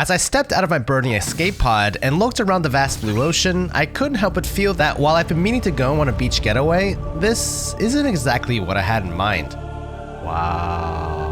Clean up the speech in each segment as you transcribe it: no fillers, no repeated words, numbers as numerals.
As I stepped out of my burning escape pod and looked around the vast blue ocean, I couldn't help but feel that while I've been meaning to go on a beach getaway, this isn't exactly what I had in mind. Wow.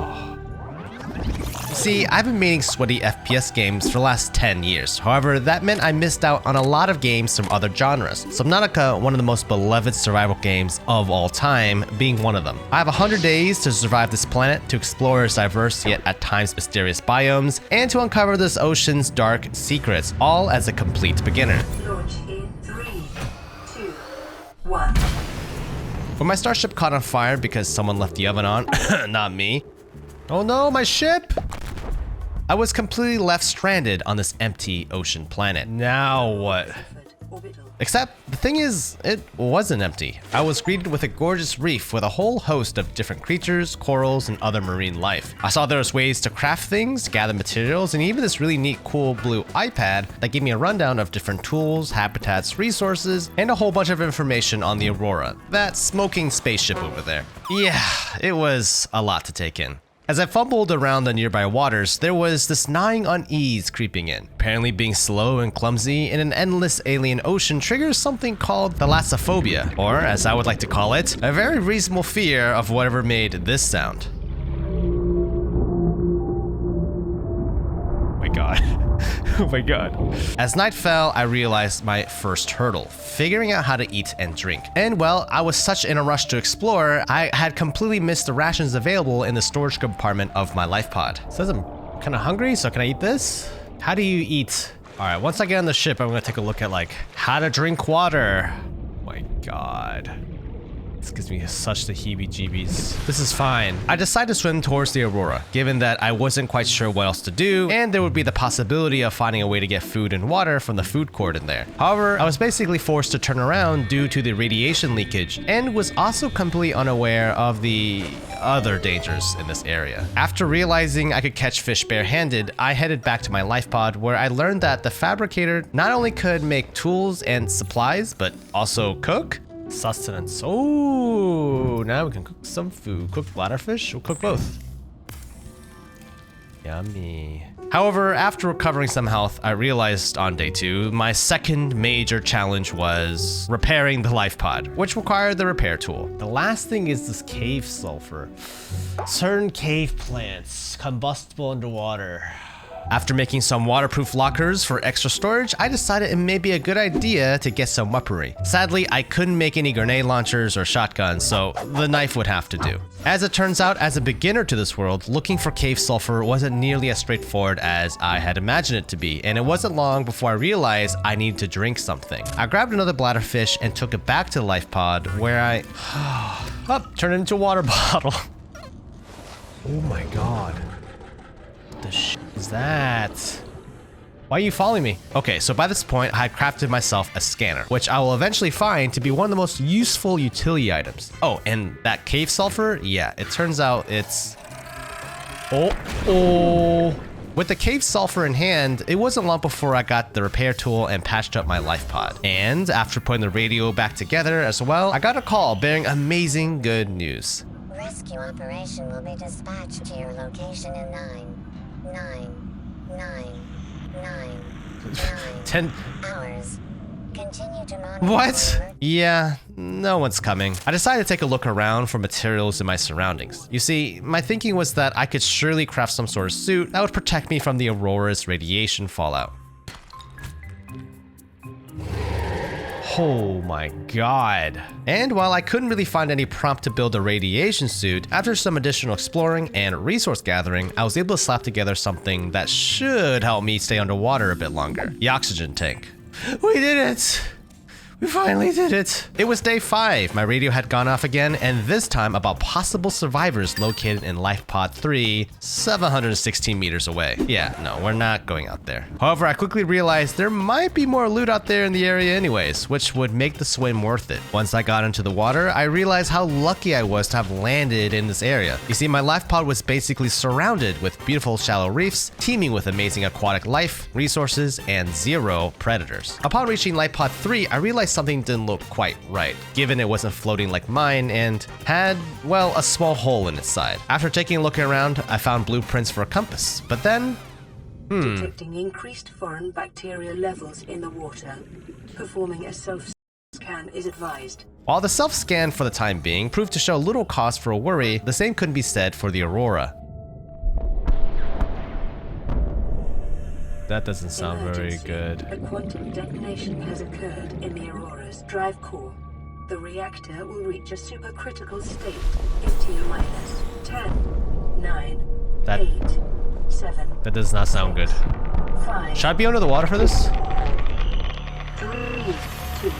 See, I've been making sweaty FPS games for the last 10 years. However, that meant I missed out on a lot of games from other genres. Subnautica, one of the most beloved survival games of all time, being one of them. I have 100 days to survive this planet, to explore its diverse yet at times mysterious biomes, and to uncover this ocean's dark secrets, all as a complete beginner. Launch in 3, 2, 1. When my starship caught on fire because someone left the oven on, not me. Oh no, my ship! I was completely left stranded on this empty ocean planet. Now what? Except, the thing is, it wasn't empty. I was greeted with a gorgeous reef with a whole host of different creatures, corals, and other marine life. I saw there was ways to craft things, gather materials, and even this really neat cool blue iPad that gave me a rundown of different tools, habitats, resources, and a whole bunch of information on the Aurora, that smoking spaceship over there. Yeah, it was a lot to take in. As I fumbled around the nearby waters, there was this gnawing unease creeping in. Apparently being slow and clumsy in an endless alien ocean triggers something called thalassophobia, or as I would like to call it, a very reasonable fear of whatever made this sound. Oh my god. Oh my god. As night fell, I realized my first hurdle, figuring out how to eat and drink. And well, I was such in a rush to explore, I had completely missed the rations available in the storage compartment of my life pod. Says I'm kind of hungry, so can I eat this? How do you eat? All right, once I get on the ship, I'm gonna take a look at like how to drink water. Oh my god. This gives me such the heebie-jeebies. This is fine. I decided to swim towards the Aurora, given that I wasn't quite sure what else to do, and there would be the possibility of finding a way to get food and water from the food court in there. However, I was basically forced to turn around due to the radiation leakage, and was also completely unaware of the other dangers in this area. After realizing I could catch fish barehanded, I headed back to my life pod, where I learned that the fabricator not only could make tools and supplies, but also cook. Sustenance. Oh, now we can cook some food. Cook bladderfish? We'll cook both. Yummy. However, after recovering some health, I realized on day 2, my second major challenge was repairing the life pod, which required the repair tool. The last thing is this cave sulfur. Certain cave plants, combustible underwater. After making some waterproof lockers for extra storage, I decided it may be a good idea to get some weaponry. Sadly, I couldn't make any grenade launchers or shotguns, so the knife would have to do. As it turns out, as a beginner to this world, looking for cave sulfur wasn't nearly as straightforward as I had imagined it to be, and it wasn't long before I realized I needed to drink something. I grabbed another bladderfish and took it back to the life pod, where I turned it into a water bottle. Oh my god. What the shit is that? Why are you following me? Okay, so by this point, I had crafted myself a scanner, which I will eventually find to be one of the most useful utility items. Oh, and that cave sulfur? Yeah, it turns out it's... Oh. With the cave sulfur in hand, it wasn't long before I got the repair tool and patched up my life pod. And after putting the radio back together as well, I got a call bearing amazing good news. Rescue operation will be dispatched to your location in 10 hours. Continue to monitor. What? Yeah, no one's coming. I decided to take a look around for materials in my surroundings. You see, my thinking was that I could surely craft some sort of suit that would protect me from the Aurora's radiation fallout. Oh my god. And while I couldn't really find any prompt to build a radiation suit, after some additional exploring and resource gathering, I was able to slap together something that should help me stay underwater a bit longer. The oxygen tank. We did it! We finally did it. It was day 5. My radio had gone off again, and this time about possible survivors located in Life Pod 3, 716 meters away. Yeah, no, we're not going out there. However, I quickly realized there might be more loot out there in the area anyways, which would make the swim worth it. Once I got into the water, I realized how lucky I was to have landed in this area. You see, my life pod was basically surrounded with beautiful shallow reefs, teeming with amazing aquatic life, resources, and 0 predators. Upon reaching Life Pod 3, I realized something didn't look quite right, given it wasn't floating like mine and had, well, a small hole in its side. After taking a look around, I found blueprints for a compass, but then detecting increased foreign bacteria levels in the water. Performing a self-scan is advised. While the self-scan for the time being proved to show little cause for a worry, the same couldn't be said for the Aurora. That doesn't sound very good. A quantum detonation has occurred in the Aurora's drive core. The reactor will reach a supercritical state in T-minus 10, 9, 8, 7. That does not sound good. 5. Should I be under the water for this? 3, 2.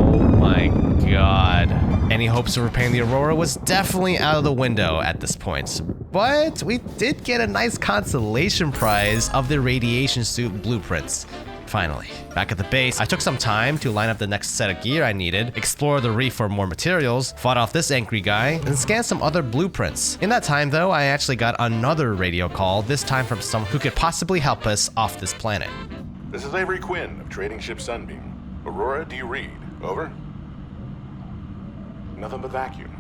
Oh my god. Any hopes of repairing the Aurora was definitely out of the window at this point. But we did get a nice consolation prize of the radiation suit blueprints. Finally, back at the base, I took some time to line up the next set of gear I needed, explore the reef for more materials, fought off this angry guy, and scanned some other blueprints. In that time though, I actually got another radio call, this time from someone who could possibly help us off this planet. This is Avery Quinn of Trading Ship Sunbeam. Aurora, do you read? Over? Nothing but vacuum.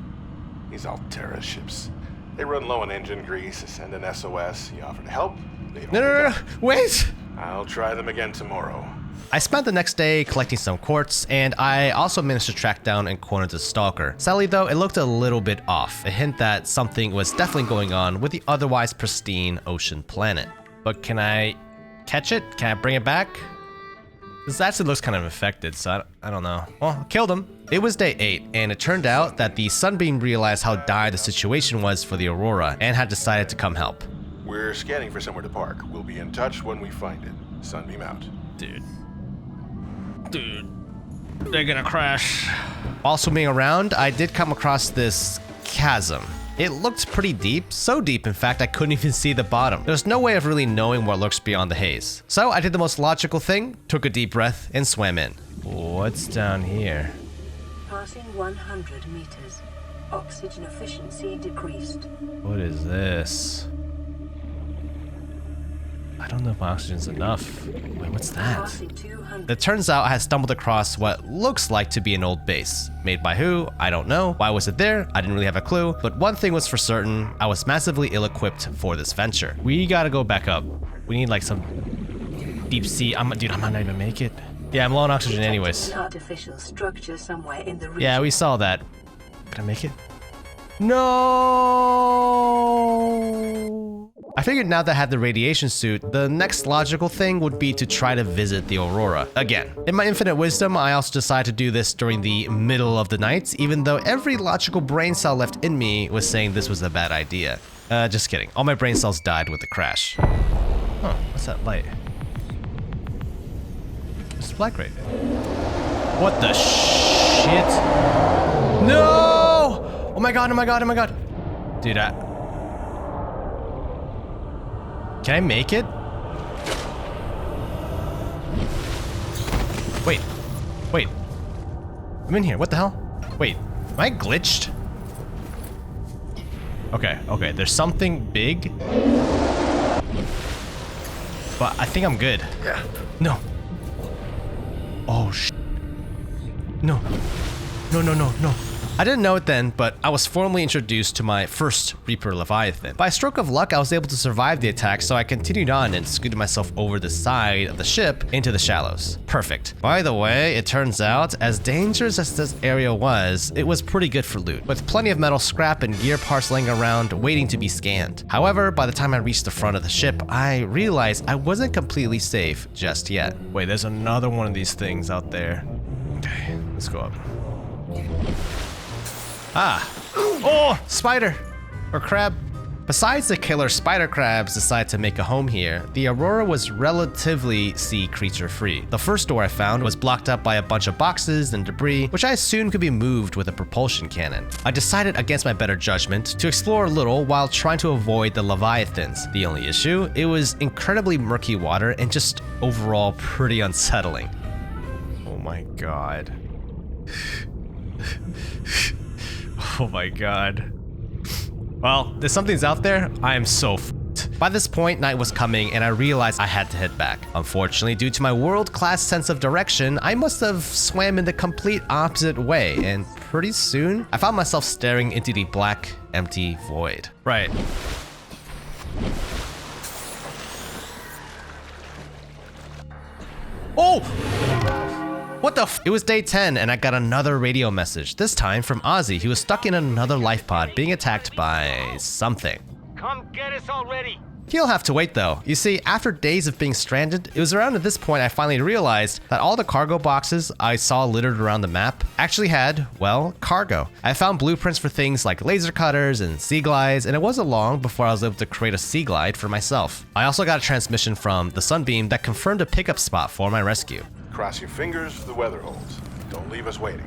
These Altera ships. They run low on engine grease, send an SOS. You offer to help? They don't No, wait! I'll try them again tomorrow. I spent the next day collecting some quartz, and I also managed to track down and corner the Stalker. Sadly though, it looked a little bit off, a hint that something was definitely going on with the otherwise pristine ocean planet. But can I catch it? Can I bring it back? This actually looks kind of infected, so I don't know. Well, I killed him. It was day 8, and it turned out that the Sunbeam realized how dire the situation was for the Aurora, and had decided to come help. We're scanning for somewhere to park. We'll be in touch when we find it. Sunbeam out. Dude, they're gonna crash. While swimming around, I did come across this chasm. It looked pretty deep, so deep in fact I couldn't even see the bottom. There's no way of really knowing what lurks beyond the haze. So I did the most logical thing, took a deep breath, and swam in. What's down here? Passing 100 meters. Oxygen efficiency decreased. What is this? I don't know if my oxygen's enough. Wait, what's that? Passing 200. It turns out I had stumbled across what looks like to be an old base. Made by who? I don't know. Why was it there? I didn't really have a clue. But one thing was for certain, I was massively ill-equipped for this venture. We gotta go back up. We need like some deep sea. Dude, I might not even make it. Yeah, I'm low on oxygen anyways. An artificial structure somewhere in the region. Yeah, we saw that. Can I make it? No! I figured now that I had the radiation suit, the next logical thing would be to try to visit the Aurora. Again, in my infinite wisdom, I also decided to do this during the middle of the night, even though every logical brain cell left in me was saying this was a bad idea. Just kidding. All my brain cells died with the crash. Huh, what's that light? It's black right there. What the shit? No! Oh my god, oh my god, oh my god. Dude, can I make it? Wait. I'm in here, what the hell? Wait, am I glitched? Okay, there's something big. But I think I'm good. Yeah. No. Oh, sh**. No. I didn't know it then, but I was formally introduced to my first Reaper Leviathan. By a stroke of luck, I was able to survive the attack, so I continued on and scooted myself over the side of the ship into the shallows. Perfect. By the way, it turns out, as dangerous as this area was, it was pretty good for loot, with plenty of metal scrap and gear parts laying around waiting to be scanned. However, by the time I reached the front of the ship, I realized I wasn't completely safe just yet. Wait, there's another one of these things out there. Okay, let's go up. Ah. Oh, spider. Or crab. Besides the killer spider crabs decide to make a home here, the Aurora was relatively sea creature free. The first door I found was blocked up by a bunch of boxes and debris, which I assumed could be moved with a propulsion cannon. I decided against my better judgment to explore a little while trying to avoid the Leviathans. The only issue, it was incredibly murky water and just overall pretty unsettling. Oh my god. Oh my god. Well, if something's out there, I am so f***ed. By this point, night was coming and I realized I had to head back. Unfortunately, due to my world-class sense of direction, I must have swam in the complete opposite way and pretty soon, I found myself staring into the black, empty void. Right. Oh! What the f— It was day 10 and I got another radio message, this time from Ozzy. He was stuck in another life pod being attacked by something. Come get us already! He'll have to wait though. You see, after days of being stranded, it was around at this point I finally realized that all the cargo boxes I saw littered around the map actually had, well, cargo. I found blueprints for things like laser cutters and sea glides, and it wasn't long before I was able to create a sea glide for myself. I also got a transmission from the Sunbeam that confirmed a pickup spot for my rescue. Cross your fingers for the weather holds. Don't leave us waiting.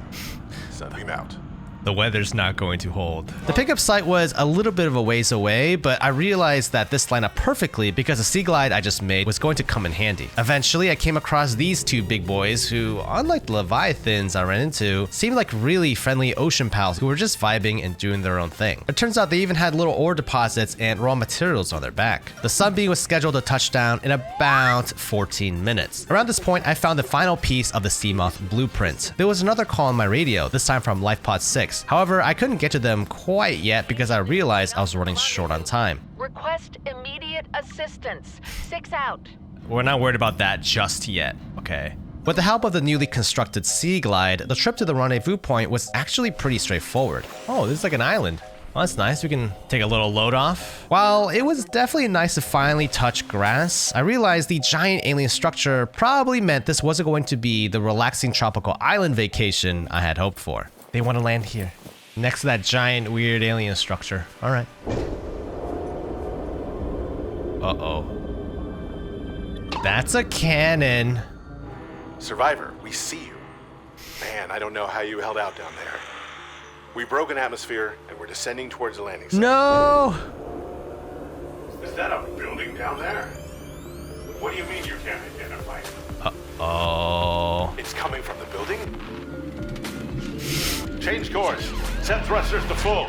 Sunbeam out. The weather's not going to hold. The pickup site was a little bit of a ways away, but I realized that this lined up perfectly because the sea glide I just made was going to come in handy. Eventually, I came across these two big boys who, unlike the Leviathans I ran into, seemed like really friendly ocean pals who were just vibing and doing their own thing. It turns out they even had little ore deposits and raw materials on their back. The Sunbeam was scheduled to touch down in about 14 minutes. Around this point, I found the final piece of the Seamoth blueprint. There was another call on my radio, this time from LifePod 6. However, I couldn't get to them quite yet because I realized I was running short on time. Request immediate assistance. 6 out. We're not worried about that just yet, okay? With the help of the newly constructed Sea Glide, the trip to the rendezvous point was actually pretty straightforward. Oh, this is like an island. Oh, that's nice. We can take a little load off. While it was definitely nice to finally touch grass, I realized the giant alien structure probably meant this wasn't going to be the relaxing tropical island vacation I had hoped for. They want to land here, next to that giant weird alien structure. All right. Uh-oh. That's a cannon. Survivor, we see you. Man, I don't know how you held out down there. We broke an atmosphere and we're descending towards the landing site. No! Is that a building down there? What do you mean you can't identify it? Uh-oh. It's coming from the building? Change course. Set thrusters to full.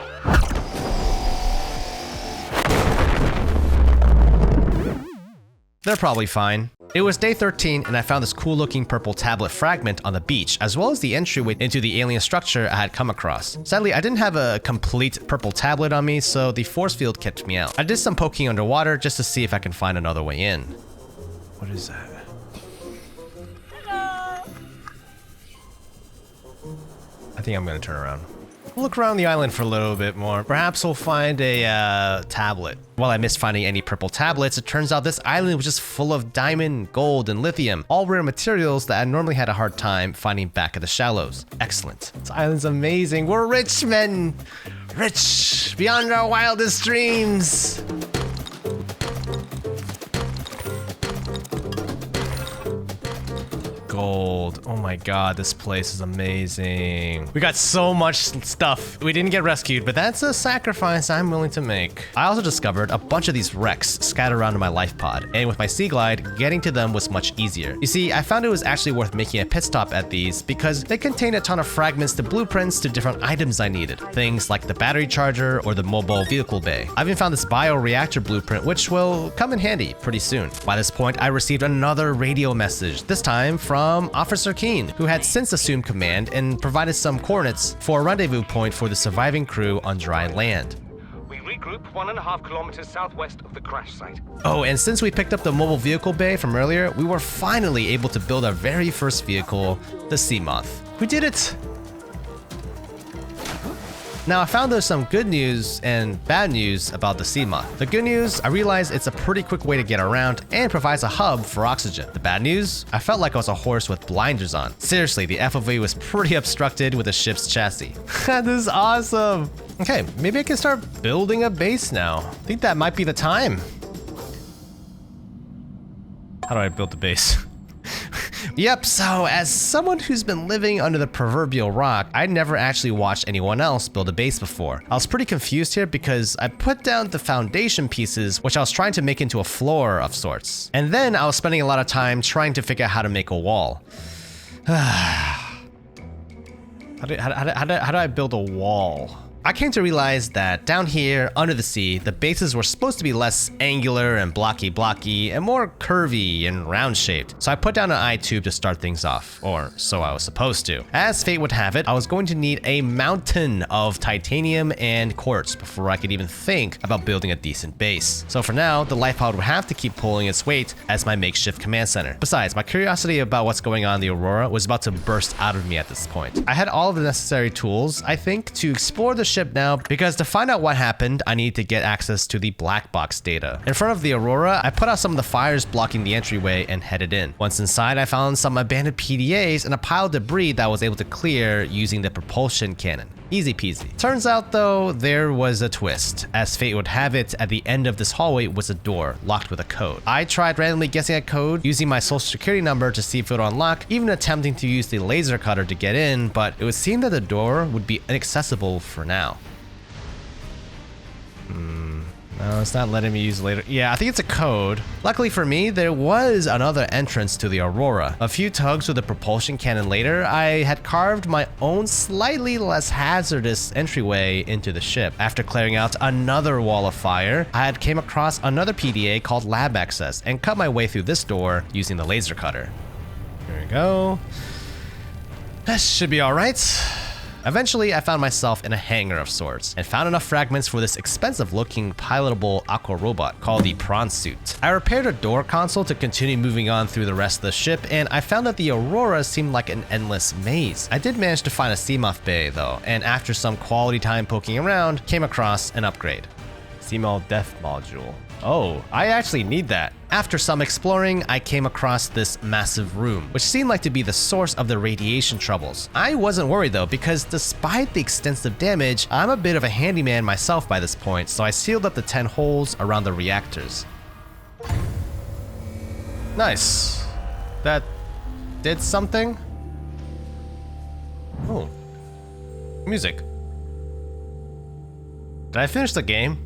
They're probably fine. It was day 13 and I found this cool looking purple tablet fragment on the beach, as well as the entryway into the alien structure I had come across. Sadly, I didn't have a complete purple tablet on me, so the force field kept me out. I did some poking underwater just to see if I can find another way in. What is that? I think I'm gonna turn around. We'll look around the island for a little bit more. Perhaps we'll find a tablet. While I missed finding any purple tablets, it turns out this island was just full of diamond, gold, and lithium, all rare materials that I normally had a hard time finding back at the shallows. Excellent. This island's amazing. We're rich men. Rich beyond our wildest dreams. Gold. Oh my god, this place is amazing. We got so much stuff. We didn't get rescued, but that's a sacrifice I'm willing to make. I also discovered a bunch of these wrecks scattered around in my life pod, and with my Sea Glide, getting to them was much easier. You see, I found it was actually worth making a pit stop at these because they contain a ton of fragments to blueprints to different items I needed. Things like the battery charger or the mobile vehicle bay. I even found this bioreactor blueprint, which will come in handy pretty soon. By this point, I received another radio message, this time from Officer Keen, who had since assumed command and provided some coordinates for a rendezvous point for the surviving crew on dry land. We regroup 1.5 kilometers southwest of the crash site. Oh, and since we picked up the mobile vehicle bay from earlier, we were finally able to build our very first vehicle, the Seamoth. We did it! Now, I found there's some good news and bad news about the Seamoth. The good news, I realized it's a pretty quick way to get around and provides a hub for oxygen. The bad news, I felt like I was a horse with blinders on. Seriously, the FOV was pretty obstructed with the ship's chassis. This is awesome! Okay, maybe I can start building a base now. I think that might be the time. How do I build the base? Yep, so as someone who's been living under the proverbial rock, I'd never actually watched anyone else build a base before. I was pretty confused here because I put down the foundation pieces, which I was trying to make into a floor of sorts. And then I was spending a lot of time trying to figure out how to make a wall. How do I build a wall? I came to realize that down here, under the sea, the bases were supposed to be less angular and blocky and more curvy and round-shaped. So I put down an eye tube to start things off, or so I was supposed to. As fate would have it, I was going to need a mountain of titanium and quartz before I could even think about building a decent base. So for now, the life pod would have to keep pulling its weight as my makeshift command center. Besides, my curiosity about what's going on in the Aurora was about to burst out of me at this point. I had all of the necessary tools, I think, to explore the ship now, because to find out what happened, I needed to get access to the black box data. In front of the Aurora, I put out some of the fires blocking the entryway and headed in. Once inside, I found some abandoned PDAs and a pile of debris that I was able to clear using the propulsion cannon. Easy peasy. Turns out though, there was a twist. As fate would have it, at the end of this hallway was a door locked with a code. I tried randomly guessing a code using my social security number to see if it would unlock, even attempting to use the laser cutter to get in, but it would seem that the door would be inaccessible for now. No, it's not letting me use it later. Yeah, I think it's a code. Luckily for me, there was another entrance to the Aurora. A few tugs with the propulsion cannon later, I had carved my own slightly less hazardous entryway into the ship. After clearing out another wall of fire, I had came across another PDA called Lab Access and cut my way through this door using the laser cutter. Here we go. That should be all right. Eventually, I found myself in a hangar of sorts and found enough fragments for this expensive-looking pilotable aqua robot called the Prawn Suit. I repaired a door console to continue moving on through the rest of the ship, and I found that the Aurora seemed like an endless maze. I did manage to find a Seamoth bay though, and after some quality time poking around, came across an upgrade. Seamoth Death Module. Oh, I actually need that. After some exploring, I came across this massive room, which seemed like to be the source of the radiation troubles. I wasn't worried though, because despite the extensive damage, I'm a bit of a handyman myself by this point, so I sealed up the 10 holes around the reactors. Nice. That did something? Oh. Music. Did I finish the game?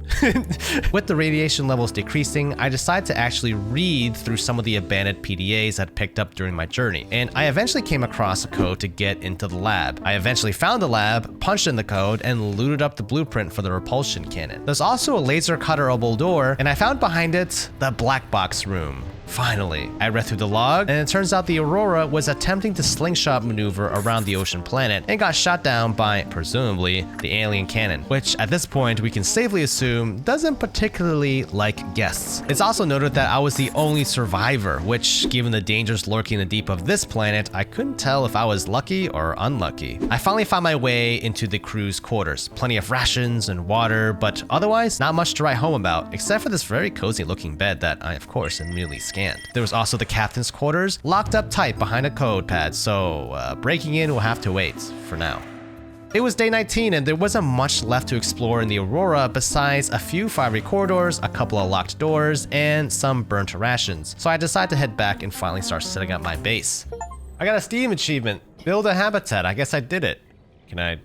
With the radiation levels decreasing, I decided to actually read through some of the abandoned PDAs I'd picked up during my journey, and I eventually came across a code to get into the lab. I eventually found the lab, punched in the code, and looted up the blueprint for the repulsion cannon. There's also a laser cutterable door, and I found behind it the black box room. Finally, I read through the log, and it turns out the Aurora was attempting to slingshot maneuver around the ocean planet and got shot down by, presumably, the alien cannon, which at this point we can safely assume doesn't particularly like guests. It's also noted that I was the only survivor, which, given the dangers lurking in the deep of this planet, I couldn't tell if I was lucky or unlucky. I finally found my way into the crew's quarters, plenty of rations and water, but otherwise not much to write home about, except for this very cozy looking bed that I of course immediately scanned. There was also the captain's quarters, locked up tight behind a code pad, so breaking in will have to wait for now. It was day 19 and there wasn't much left to explore in the Aurora besides a few fiery corridors, a couple of locked doors, and some burnt rations. So I decided to head back and finally start setting up my base. I got a Steam achievement. Build a habitat. I guess I did it. Can I?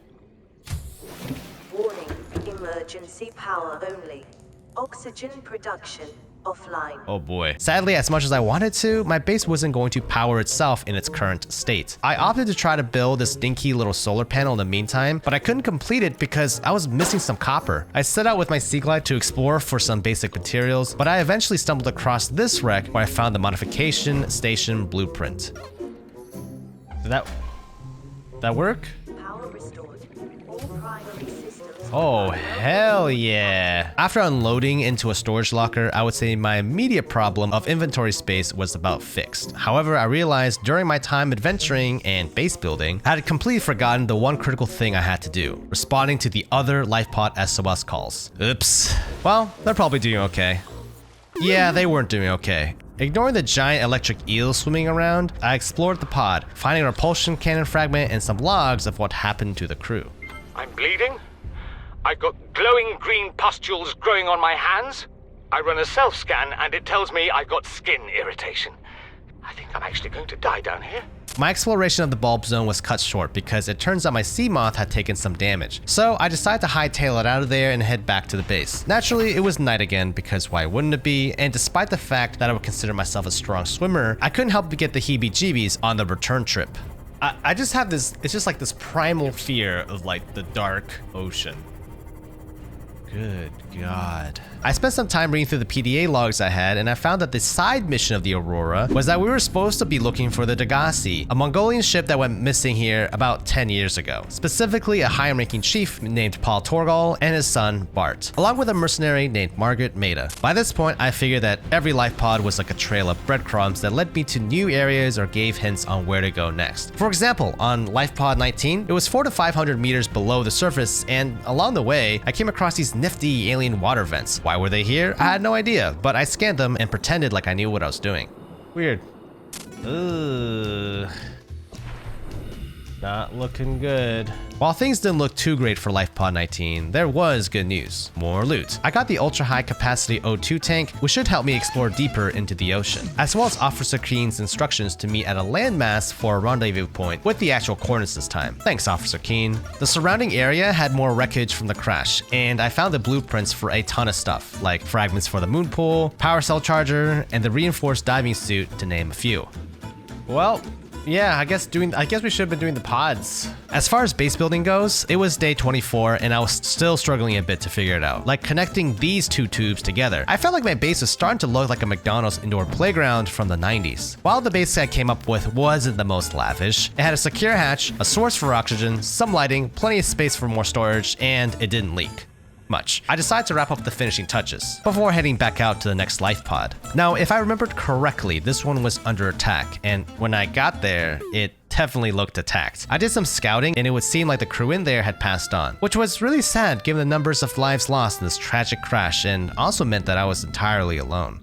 Warning, emergency power only. Oxygen production offline. Oh boy. Sadly, as much as I wanted to, my base wasn't going to power itself in its current state. I opted to try to build this dinky little solar panel in the meantime, but I couldn't complete it because I was missing some copper. I set out with my Sea Glide to explore for some basic materials, but I eventually stumbled across this wreck where I found the modification station blueprint. Did that work? Power restored. All primary systems. Oh, hell yeah. After unloading into a storage locker, I would say my immediate problem of inventory space was about fixed. However, I realized during my time adventuring and base building, I had completely forgotten the one critical thing I had to do, responding to the other LifePod SOS calls. Oops. Well, they're probably doing okay. Yeah, they weren't doing okay. Ignoring the giant electric eel swimming around, I explored the pod, finding a repulsion cannon fragment and some logs of what happened to the crew. I'm bleeding. I've got glowing green pustules growing on my hands. I run a self-scan and it tells me I've got skin irritation. I think I'm actually going to die down here. My exploration of the bulb zone was cut short because it turns out my Seamoth had taken some damage. So I decided to hightail it out of there and head back to the base. Naturally, it was night again because why wouldn't it be? And despite the fact that I would consider myself a strong swimmer, I couldn't help but get the heebie-jeebies on the return trip. I just have this, it's just like this primal fear of like the dark ocean. Good God. I spent some time reading through the PDA logs I had, and I found that the side mission of the Aurora was that we were supposed to be looking for the Degasi, a Mongolian ship that went missing here about 10 years ago. Specifically, a high-ranking chief named Paul Torgal and his son, Bart, along with a mercenary named Margaret Maida. By this point, I figured that every life pod was like a trail of breadcrumbs that led me to new areas or gave hints on where to go next. For example, on Life Pod 19, it was 400 to 500 meters below the surface, and along the way, I came across these nifty alien water vents. Why were they here? I had no idea, but I scanned them and pretended like I knew what I was doing. Weird. Ugh. Not looking good. While things didn't look too great for Life Pod 19, there was good news. More loot. I got the ultra high capacity O2 tank, which should help me explore deeper into the ocean, as well as Officer Keen's instructions to meet at a landmass for a rendezvous point with the actual coordinates this time. Thanks, Officer Keen. The surrounding area had more wreckage from the crash, and I found the blueprints for a ton of stuff, like fragments for the moon pool, power cell charger, and the reinforced diving suit, to name a few. Well, yeah, I guess we should have been doing the pods. As far as base building goes, it was day 24 and I was still struggling a bit to figure it out. Like connecting these two tubes together. I felt like my base was starting to look like a McDonald's indoor playground from the 90s. While the base I came up with wasn't the most lavish, it had a secure hatch, a source for oxygen, some lighting, plenty of space for more storage, and it didn't leak much. I decided to wrap up the finishing touches before heading back out to the next life pod. Now, if I remembered correctly, this one was under attack, and when I got there, it definitely looked attacked. I did some scouting, and it would seem like the crew in there had passed on, which was really sad given the numbers of lives lost in this tragic crash, and also meant that I was entirely alone.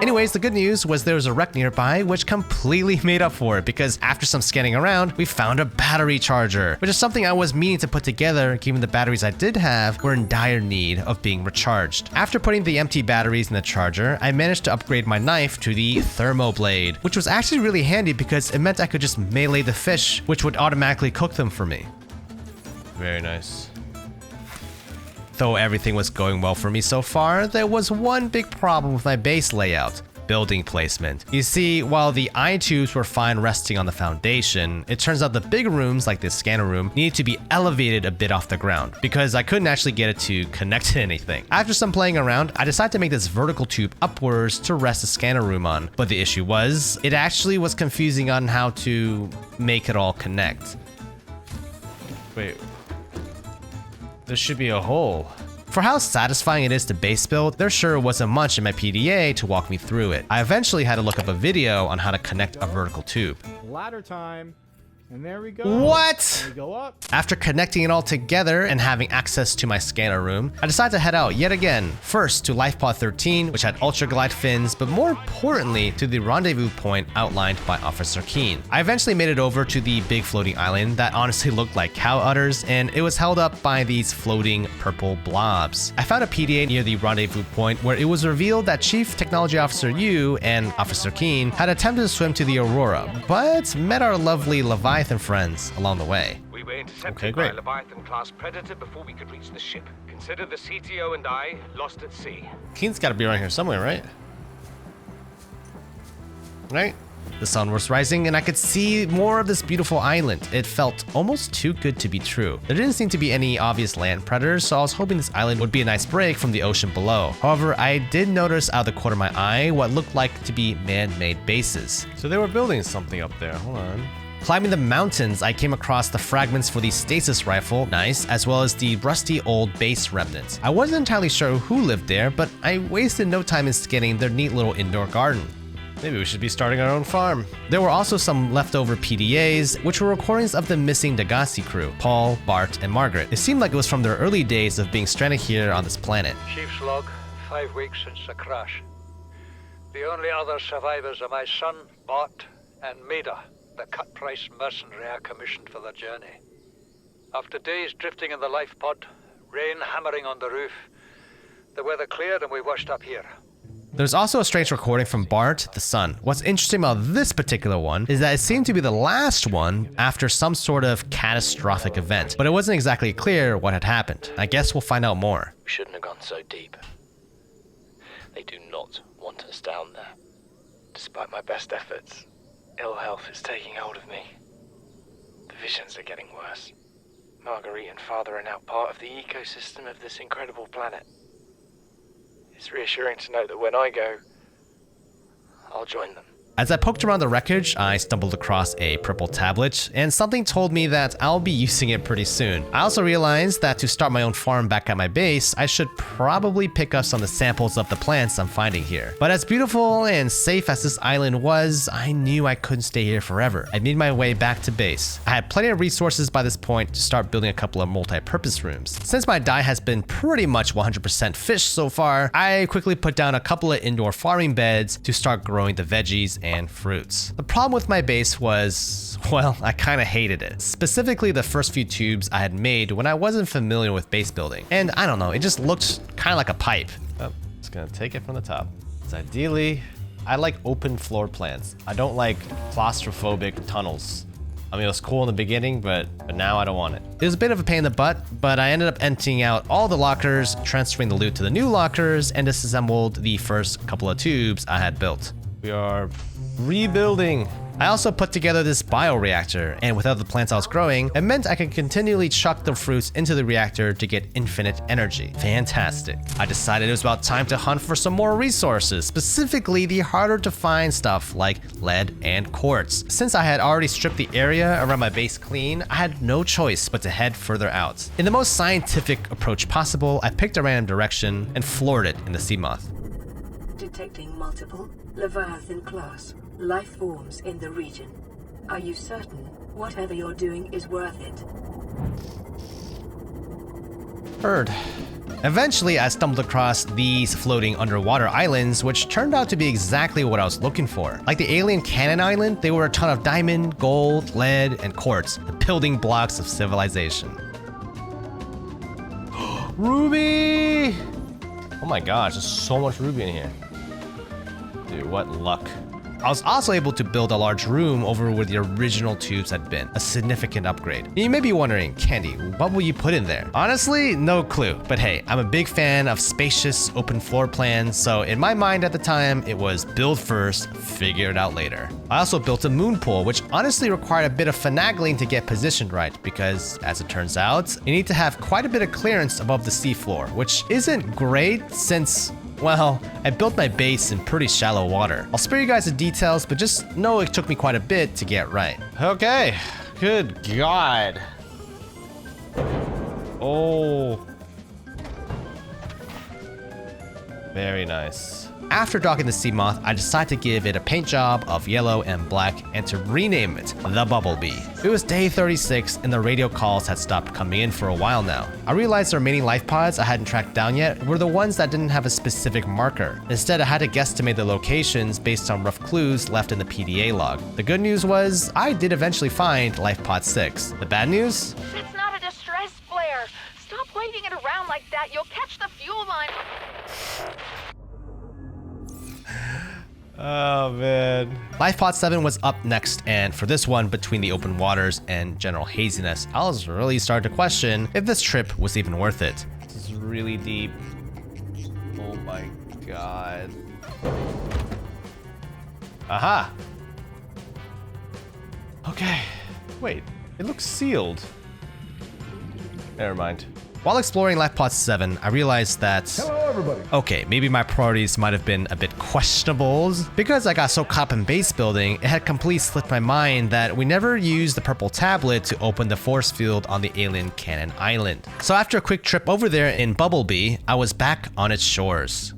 Anyways, the good news was there was a wreck nearby which completely made up for it, because after some scanning around, we found a battery charger, which is something I was meaning to put together given the batteries I did have were in dire need of being recharged. After putting the empty batteries in the charger, I managed to upgrade my knife to the Thermoblade, which was actually really handy because it meant I could just melee the fish, which would automatically cook them for me. Very nice. Though everything was going well for me so far, there was one big problem with my base layout: building placement. You see, while the eye tubes were fine resting on the foundation, it turns out the big rooms, like this scanner room, needed to be elevated a bit off the ground, because I couldn't actually get it to connect to anything. After some playing around, I decided to make this vertical tube upwards to rest the scanner room on, but the issue was, it actually was confusing on how to make it all connect. Wait. There should be a hole. For how satisfying it is to base build, there sure wasn't much in my PDA to walk me through it. I eventually had to look up a video on how to connect a vertical tube. Ladder time. And there we go. What? We go up. After connecting it all together and having access to my scanner room, I decided to head out yet again, first to Life Pod 13, which had ultra glide fins, but more importantly to the rendezvous point outlined by Officer Keen. I eventually made it over to the big floating island that honestly looked like cow udders, and it was held up by these floating purple blobs. I found a PDA near the rendezvous point where it was revealed that Chief Technology Officer Yu and Officer Keen had attempted to swim to the Aurora, but met our lovely Leviathan friends along the way. We were intercepted by a Leviathan-class predator before we could reach the ship. Consider the CTO and I lost at sea. Keen's got to be around here somewhere, right? Right? The sun was rising and I could see more of this beautiful island. It felt almost too good to be true. There didn't seem to be any obvious land predators, so I was hoping this island would be a nice break from the ocean below. However, I did notice out of the corner of my eye what looked like to be man-made bases. So they were building something up there. Hold on. Climbing the mountains, I came across the fragments for the stasis rifle, nice, as well as the rusty old base remnants. I wasn't entirely sure who lived there, but I wasted no time in scanning their neat little indoor garden. Maybe we should be starting our own farm. There were also some leftover PDAs, which were recordings of the missing Degasi crew, Paul, Bart, and Margaret. It seemed like it was from their early days of being stranded here on this planet. Chief's log, 5 weeks since the crash. The only other survivors are my son, Bart, and Maida, the cut-price mercenary I commissioned for the journey. After days drifting in the life pod, rain hammering on the roof, the weather cleared and we washed up here. There's also a strange recording from Bart, the son. What's interesting about this particular one is that it seemed to be the last one after some sort of catastrophic event, but it wasn't exactly clear what had happened. I guess we'll find out more. We shouldn't have gone so deep. They do not want us down there. Despite my best efforts, ill health is taking hold of me. The visions are getting worse. Marguerite and Father are now part of the ecosystem of this incredible planet. It's reassuring to know that when I go, I'll join them. As I poked around the wreckage, I stumbled across a purple tablet, and something told me that I'll be using it pretty soon. I also realized that to start my own farm back at my base, I should probably pick up some of the samples of the plants I'm finding here. But as beautiful and safe as this island was, I knew I couldn't stay here forever. I made my way back to base. I had plenty of resources by this point to start building a couple of multi-purpose rooms. Since my diet has been pretty much 100% fish so far, I quickly put down a couple of indoor farming beds to start growing the veggies and fruits. The problem with my base was, well, I kind of hated it. Specifically the first few tubes I had made when I wasn't familiar with base building. And I don't know, it just looked kind of like a pipe. Oh, just gonna take it from the top. So ideally, I like open floor plans. I don't like claustrophobic tunnels. I mean, it was cool in the beginning, but now I don't want it. It was a bit of a pain in the butt, but I ended up emptying out all the lockers, transferring the loot to the new lockers, and disassembled the first couple of tubes I had built. We are rebuilding. I also put together this bioreactor, and without the plants I was growing, it meant I could continually chuck the fruits into the reactor to get infinite energy. Fantastic. I decided it was about time to hunt for some more resources, specifically the harder to find stuff like lead and quartz. Since I had already stripped the area around my base clean, I had no choice but to head further out. In the most scientific approach possible, I picked a random direction and floored it in the sea moth. Detecting multiple Leviathan class life forms in the region. Are you certain whatever you're doing is worth it? Heard. Eventually, I stumbled across these floating underwater islands, which turned out to be exactly what I was looking for. Like the alien Cannon Island, they were a ton of diamond, gold, lead, and quartz, the building blocks of civilization. Ruby! Oh my gosh, there's so much ruby in here. Dude, what luck. I was also able to build a large room over where the original tubes had been, a significant upgrade. And you may be wondering, Candy, what will you put in there? Honestly, no clue, but hey, I'm a big fan of spacious open floor plans, so in my mind at the time, it was build first, figure it out later. I also built a moon pool, which honestly required a bit of finagling to get positioned right, because as it turns out, you need to have quite a bit of clearance above the seafloor, which isn't great since, well, I built my base in pretty shallow water. I'll spare you guys the details, but just know it took me quite a bit to get right. Okay, good God. Oh. Very nice. After docking the sea moth, I decided to give it a paint job of yellow and black and to rename it the Bumblebee. It was day 36 and the radio calls had stopped coming in for a while now. I realized the remaining life pods I hadn't tracked down yet were the ones that didn't have a specific marker. Instead, I had to guesstimate the locations based on rough clues left in the PDA log. The good news was I did eventually find life pod 6. The bad news? That's not a distress flare. Stop waving it around like that. You'll catch the fuel line. Oh man. Life pod 7 was up next, and for this one, between the open waters and general haziness, I was really starting to question if this trip was even worth it. This is really deep. Oh my God. Aha! Okay. Wait, it looks sealed. Never mind. While exploring Life Pod 7, I realized that... Hello, everybody. Okay, maybe my priorities might have been a bit questionable. Because I got so caught up in base building, it had completely slipped my mind that we never used the purple tablet to open the force field on the alien Cannon Island. So after a quick trip over there in Bumblebee, I was back on its shores.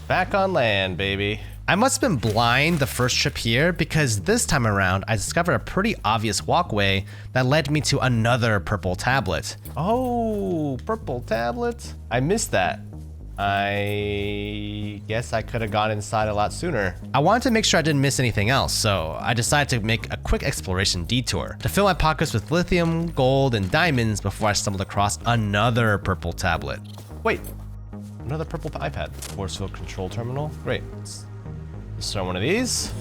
Back on land, baby. I must have been blind the first trip here because this time around I discovered a pretty obvious walkway that led me to another purple tablet. Oh, purple tablet. I missed that. I guess I could have gone inside a lot sooner. I wanted to make sure I didn't miss anything else, so I decided to make a quick exploration detour to fill my pockets with lithium, gold, and diamonds before I stumbled across another purple tablet. Wait, another purple iPad. Force field control terminal. Great. Let's start one of these.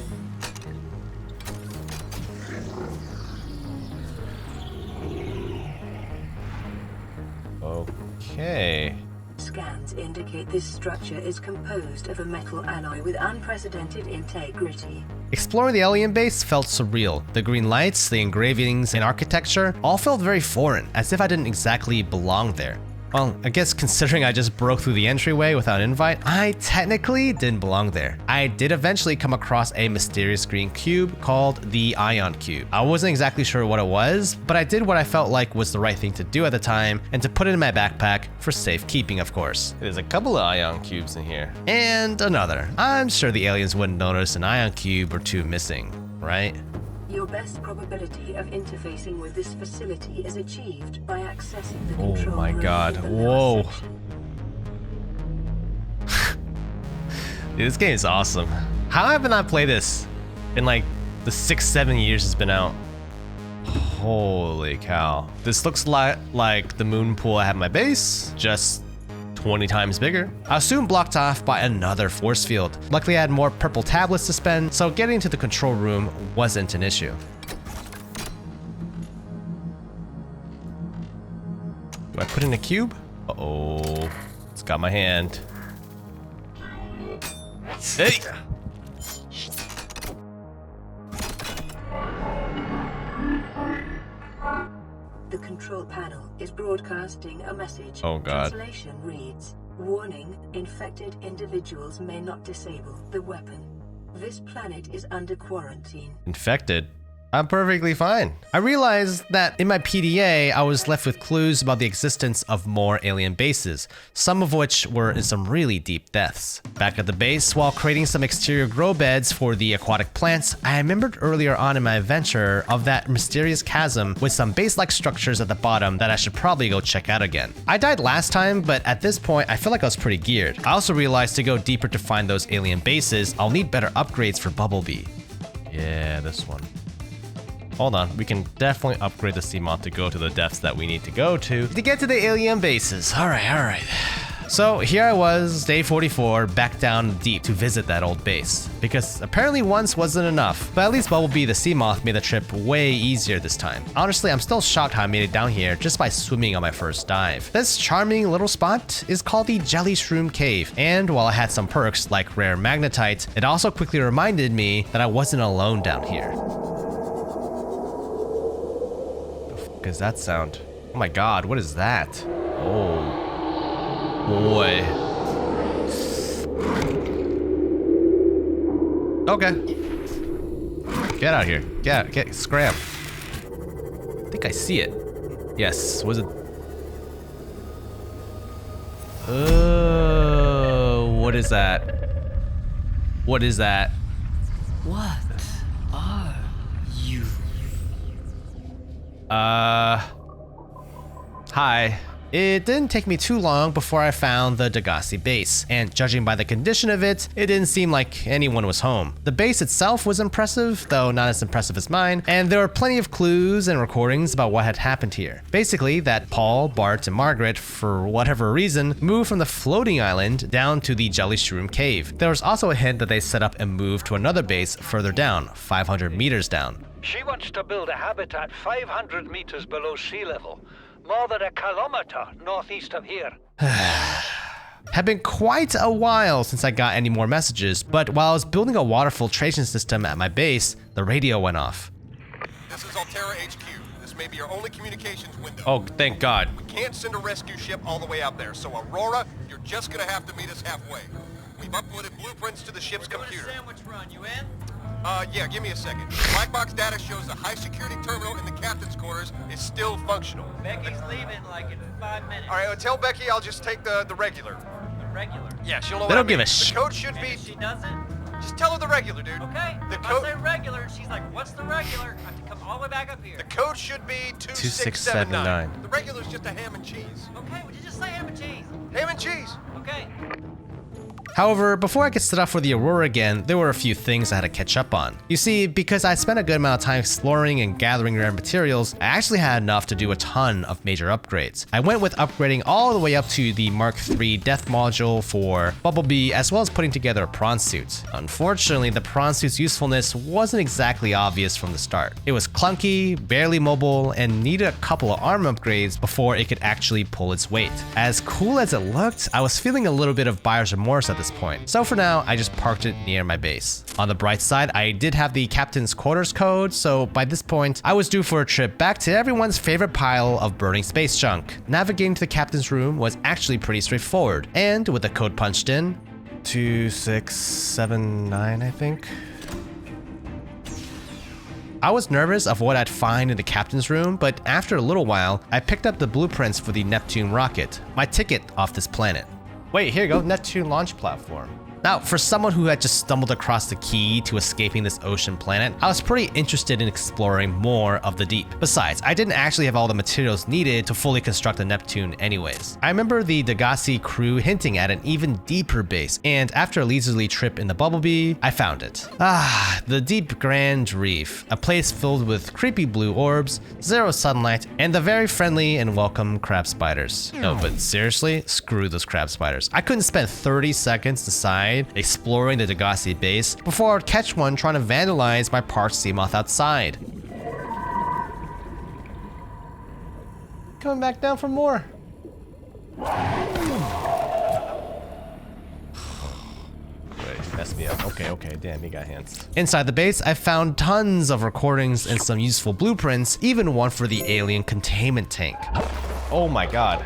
Okay. Scans indicate this structure is composed of a metal alloy with unprecedented integrity. Exploring the alien base felt surreal. The green lights, the engravings, and architecture all felt very foreign, as if I didn't exactly belong there. Well, I guess considering I just broke through the entryway without invite, I technically didn't belong there. I did eventually come across a mysterious green cube called the Ion Cube. I wasn't exactly sure what it was, but I did what I felt like was the right thing to do at the time, and to put it in my backpack for safekeeping, of course. There's a couple of Ion Cubes in here. And another. I'm sure the aliens wouldn't notice an Ion Cube or two missing, right? Your best probability of interfacing with this facility is achieved by accessing the Oh control my room god, in the lower whoa. section. Dude, this game is awesome. How have I not played this in like the 6-7 years it's been out? Holy cow. This looks like the moon pool I have in my base, just 20 times bigger. I was soon blocked off by another force field. Luckily I had more purple tablets to spend, so getting to the control room wasn't an issue. Do I put in a cube? Uh-oh, it's got my hand. Hey! The control panel is broadcasting a message. Oh god. Translation reads, "Warning, infected individuals may not disable the weapon. This planet is under quarantine." Infected? I'm perfectly fine. I realized that in my PDA, I was left with clues about the existence of more alien bases, some of which were in some really deep depths. Back at the base, while creating some exterior grow beds for the aquatic plants, I remembered earlier on in my adventure of that mysterious chasm with some base-like structures at the bottom that I should probably go check out again. I died last time, but at this point, I feel like I was pretty geared. I also realized to go deeper to find those alien bases, I'll need better upgrades for Bumblebee. Yeah, this one. Hold on, we can definitely upgrade the Seamoth to go to the depths that we need to go to get to the alien bases. All right. So here I was, day 44, back down deep to visit that old base. Because apparently once wasn't enough, but at least Bumblebee the Seamoth made the trip way easier this time. Honestly, I'm still shocked how I made it down here just by swimming on my first dive. This charming little spot is called the Jelly Shroom Cave, and while I had some perks like rare magnetite, it also quickly reminded me that I wasn't alone down here. Is that sound? Oh my god, what is that? Oh boy. Okay. Get out of here. Get scram. I think I see it. Yes, was it? What is that? What is that? What are you? Hi. It didn't take me too long before I found the Degasi base, and judging by the condition of it, it didn't seem like anyone was home. The base itself was impressive, though not as impressive as mine, and there were plenty of clues and recordings about what had happened here. Basically, that Paul, Bart, and Margaret, for whatever reason, moved from the floating island down to the Jelly Shroom Cave. There was also a hint that they set up and moved to another base further down, 500 meters down. She wants to build a habitat 500 meters below sea level, more than a kilometer northeast of here. Had been quite a while since I got any more messages, but while I was building a water filtration system at my base, the radio went off. This is Altera HQ. This may be your only communications window. Oh, thank God. We can't send a rescue ship all the way out there, so Aurora, you're just gonna have to meet us halfway. We've uploaded blueprints to the ship's computer. Sandwich run, you in? Yeah, give me a second. Black box data shows the high security terminal in the captain's quarters is still functional. Becky's leaving like in 5 minutes. All right, tell Becky I'll just take the regular. The regular. Yeah, she'll know They what don't I give mean. a sh- The code should And be... if she doesn't, Just tell her the regular, dude. okay. The If I code... say regular, and she's like, what's the regular? I have to come all the way back up here. The code should be 2679. 2679. The regular's just a ham and cheese. Okay, would you just say ham and cheese? Ham and cheese. Okay. However, before I could set off for the Aurora again, there were a few things I had to catch up on. You see, because I spent a good amount of time exploring and gathering rare materials, I actually had enough to do a ton of major upgrades. I went with upgrading all the way up to the Mark III death module for Bumblebee, as well as putting together a prawn suit. Unfortunately, the prawn suit's usefulness wasn't exactly obvious from the start. It was clunky, barely mobile, and needed a couple of arm upgrades before it could actually pull its weight. As cool as it looked, I was feeling a little bit of buyer's remorse at this point. So for now, I just parked it near my base. On the bright side, I did have the captain's quarters code, so by this point, I was due for a trip back to everyone's favorite pile of burning space junk. Navigating to the captain's room was actually pretty straightforward, and with the code punched in, 2679, I think. I was nervous of what I'd find in the captain's room, but after a little while, I picked up the blueprints for the Neptune rocket, my ticket off this planet. Wait, here you go, Neptune launch platform. Now, for someone who had just stumbled across the key to escaping this ocean planet, I was pretty interested in exploring more of the deep. Besides, I didn't actually have all the materials needed to fully construct a Neptune anyways. I remember the Degassi crew hinting at an even deeper base, and after a leisurely trip in the Bumblebee, I found it. The Deep Grand Reef, a place filled with creepy blue orbs, zero sunlight, and the very friendly and welcome crab spiders. No, but seriously, screw those crab spiders. I couldn't spend 30 seconds inside exploring the Degassi base before I'd catch one trying to vandalize my parked Seamoth outside. Coming back down for more. Wait, messed me up. Okay, damn, he got hands. Inside the base, I found tons of recordings and some useful blueprints, even one for the alien containment tank. Oh my god.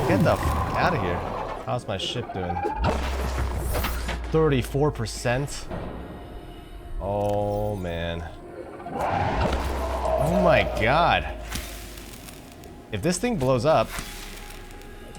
Get the f out of here. How's my ship doing? 34%. Oh man. Oh my god. If this thing blows up,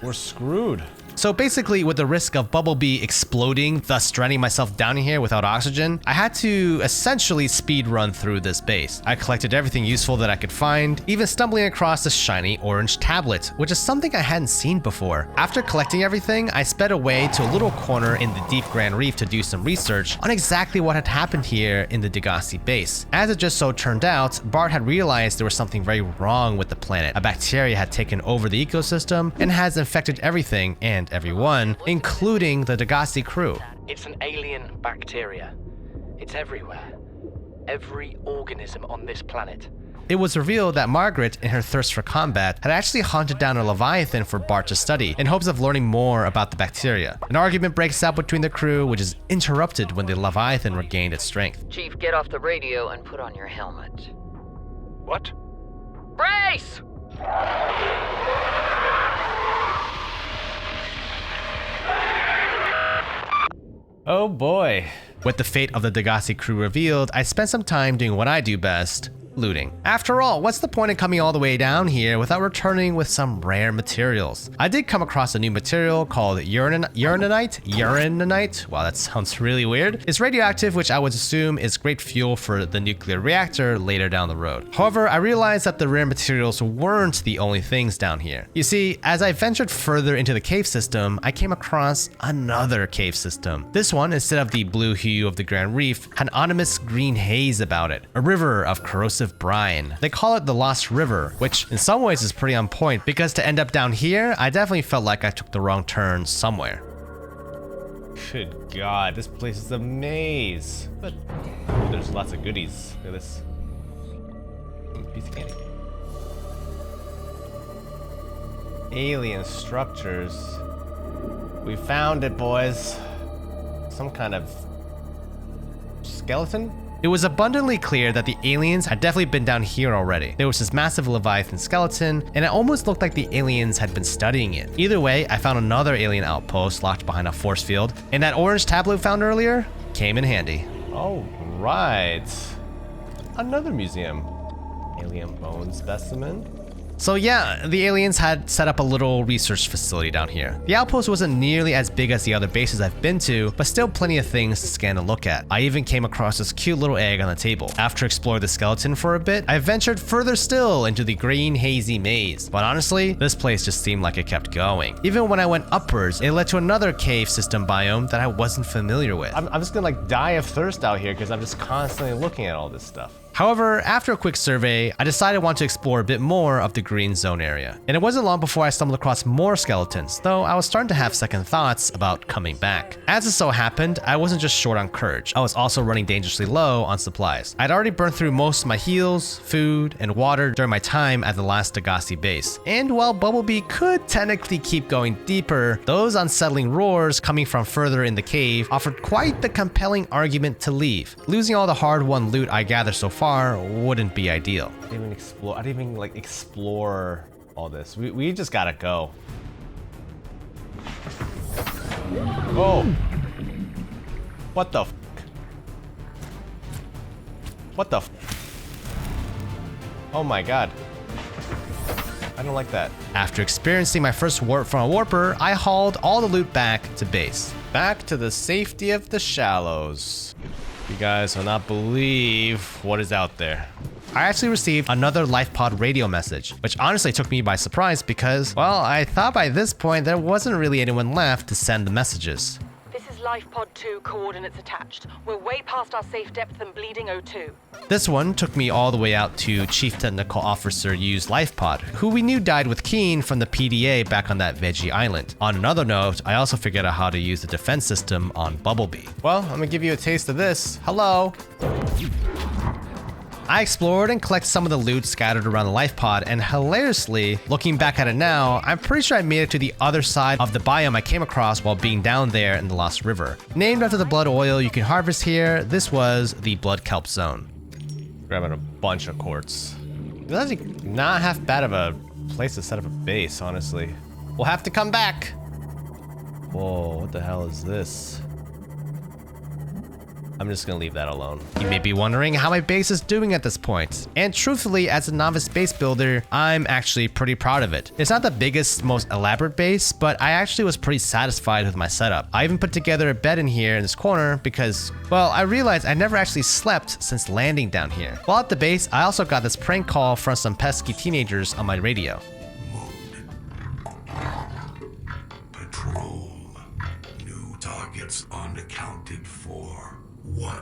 we're screwed. So basically, with the risk of Bumblebee exploding, thus stranding myself down here without oxygen, I had to essentially speed run through this base. I collected everything useful that I could find, even stumbling across this shiny orange tablet, which is something I hadn't seen before. After collecting everything, I sped away to a little corner in the Deep Grand Reef to do some research on exactly what had happened here in the Degassi base. As it just so turned out, Bart had realized there was something very wrong with the planet. A bacteria had taken over the ecosystem and has infected everything and everyone, including the Degassi crew. It's an alien bacteria. It's everywhere. Every organism on this planet. It was revealed that Margaret, in her thirst for combat, had actually hunted down a Leviathan for Bart to study, in hopes of learning more about the bacteria. An argument breaks out between the crew, which is interrupted when the Leviathan regained its strength. Chief, get off the radio and put on your helmet. What? Brace! Oh boy. With the fate of the Degassi crew revealed, I spent some time doing what I do best, looting. After all, what's the point in coming all the way down here without returning with some rare materials? I did come across a new material called uraninite. Wow, that sounds really weird. It's radioactive, which I would assume is great fuel for the nuclear reactor later down the road. However, I realized that the rare materials weren't the only things down here. You see, as I ventured further into the cave system, I came across another cave system. This one, instead of the blue hue of the Grand Reef, had an ominous green haze about it, a river of corrosive brine. They call it the Lost River, which in some ways is pretty on point, because to end up down here, I definitely felt like I took the wrong turn somewhere. Good God, this place is a maze. But there's lots of goodies. Look at this. Piece of candy. Alien structures. We found it, boys. Some kind of skeleton? It was abundantly clear that the aliens had definitely been down here already. There was this massive Leviathan skeleton, and it almost looked like the aliens had been studying it. Either way, I found another alien outpost locked behind a force field, and that orange tablet found earlier came in handy. Oh, right. Another museum. Alien bone specimen. So yeah, the aliens had set up a little research facility down here. The outpost wasn't nearly as big as the other bases I've been to, but still plenty of things to scan and look at. I even came across this cute little egg on the table. After exploring the skeleton for a bit, I ventured further still into the green hazy maze. But honestly, this place just seemed like it kept going. Even when I went upwards, it led to another cave system biome that I wasn't familiar with. I'm just gonna like die of thirst out here because I'm just constantly looking at all this stuff. However, after a quick survey, I decided I want to explore a bit more of the green zone area. And it wasn't long before I stumbled across more skeletons, though I was starting to have second thoughts about coming back. As it so happened, I wasn't just short on courage, I was also running dangerously low on supplies. I'd already burned through most of my heals, food, and water during my time at the last Degassi base. And while Bumblebee could technically keep going deeper, those unsettling roars coming from further in the cave offered quite the compelling argument to leave. Losing all the hard-won loot I gathered so far wouldn't be ideal. I didn't even like explore all this. We just gotta go. Oh, what the? What the? Oh my god. I don't like that. After experiencing my first warp from a warper, I hauled all the loot back to base. Back to the safety of the shallows. You guys will not believe what is out there. I actually received another LifePod radio message, which honestly took me by surprise because, well, I thought by this point there wasn't really anyone left to send the messages. This is LifePod 2, coordinates attached. We're way past our safe depth and bleeding O2. This one took me all the way out to Chief Technical Officer Yu's LifePod, who we knew died with Keen from the PDA back on that veggie island. On another note, I also figured out how to use the defense system on Bumblebee. Well, I'm gonna give you a taste of this. Hello. I explored and collected some of the loot scattered around the life pod, and hilariously, looking back at it now, I'm pretty sure I made it to the other side of the biome I came across while being down there in the Lost River. Named after the blood oil you can harvest here, this was the Blood Kelp Zone. Grabbing a bunch of quartz. It's actually not half bad of a place to set up a base, honestly. We'll have to come back! Whoa, what the hell is this? I'm just gonna leave that alone. You may be wondering how my base is doing at this point. And truthfully, as a novice base builder, I'm actually pretty proud of it. It's not the biggest, most elaborate base, but I actually was pretty satisfied with my setup. I even put together a bed in here in this corner because, well, I realized I never actually slept since landing down here. While at the base, I also got this prank call from some pesky teenagers on my radio. Patrol. New targets unaccounted for. 1.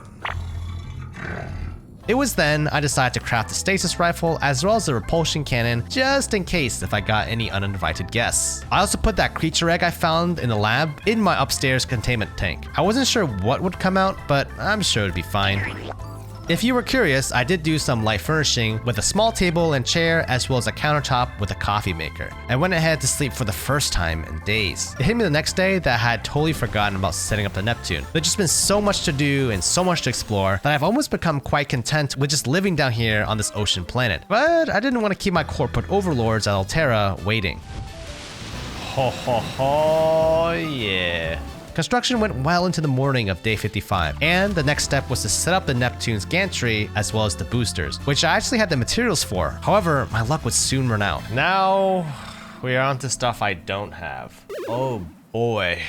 It was then I decided to craft the stasis rifle as well as the repulsion cannon just in case if I got any uninvited guests. I also put that creature egg I found in the lab in my upstairs containment tank. I wasn't sure what would come out, but I'm sure it'd be fine. If you were curious, I did do some light furnishing with a small table and chair as well as a countertop with a coffee maker. I went ahead to sleep for the first time in days. It hit me the next day that I had totally forgotten about setting up the Neptune. There's just been so much to do and so much to explore that I've almost become quite content with just living down here on this ocean planet. But I didn't want to keep my corporate overlords at Altera waiting. Ho ho ho, yeah. Construction went well into the morning of day 55, and the next step was to set up the Neptune's gantry as well as the boosters, which I actually had the materials for. However, my luck would soon run out. Now, we are on to stuff I don't have. Oh boy.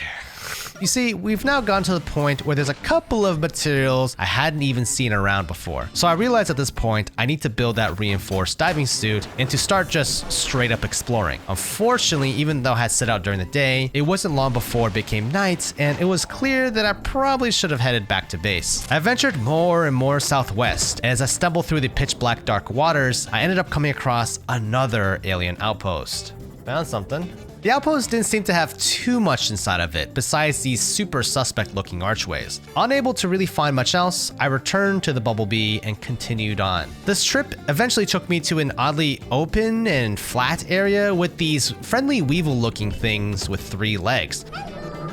You see, we've now gone to the point where there's a couple of materials I hadn't even seen around before. So I realized at this point, I need to build that reinforced diving suit and to start just straight up exploring. Unfortunately, even though I had set out during the day, it wasn't long before it became night, and it was clear that I probably should have headed back to base. I ventured more and more southwest. As I stumbled through the pitch black dark waters, I ended up coming across another alien outpost. Found something. The outpost didn't seem to have too much inside of it, besides these super suspect looking archways. Unable to really find much else, I returned to the Bumblebee and continued on. This trip eventually took me to an oddly open and flat area with these friendly weevil looking things with 3 legs.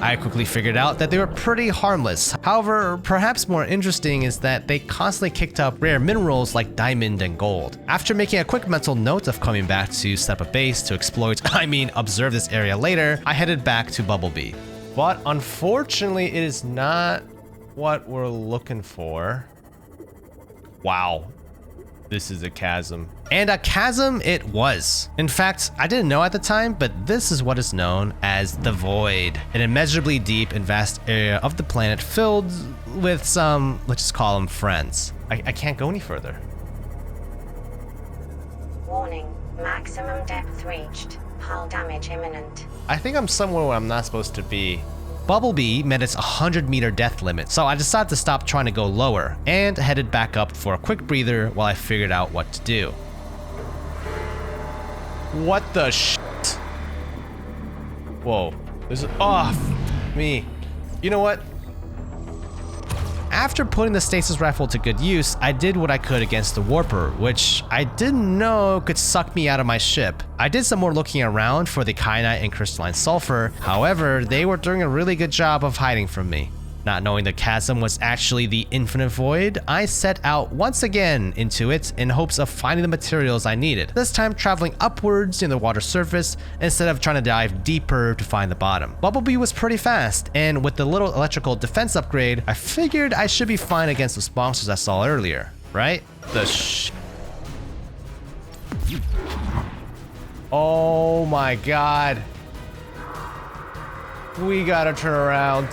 I quickly figured out that they were pretty harmless. However, perhaps more interesting is that they constantly kicked up rare minerals like diamond and gold. After making a quick mental note of coming back to set up a base to observe this area later, I headed back to Bumblebee. But unfortunately, it is not what we're looking for. Wow. This is a chasm. And a chasm it was. In fact, I didn't know at the time, but this is what is known as the Void, an immeasurably deep and vast area of the planet filled with some, let's just call them friends. I can't go any further. Warning, maximum depth reached. Hull damage imminent. I think I'm somewhere where I'm not supposed to be. Bumblebee met its 100-meter depth limit, so I decided to stop trying to go lower and headed back up for a quick breather while I figured out what to do. What the shit? Whoa. This is off me. You know what? After putting the stasis rifle to good use, I did what I could against the warper, which I didn't know could suck me out of my ship. I did some more looking around for the kyanite and crystalline sulfur, however, they were doing a really good job of hiding from me. Not knowing the chasm was actually the infinite void, I set out once again into it in hopes of finding the materials I needed, this time traveling upwards in the water surface instead of trying to dive deeper to find the bottom. Bumblebee was pretty fast, and with the little electrical defense upgrade, I figured I should be fine against those monsters I saw earlier, right? Oh my god. We gotta turn around.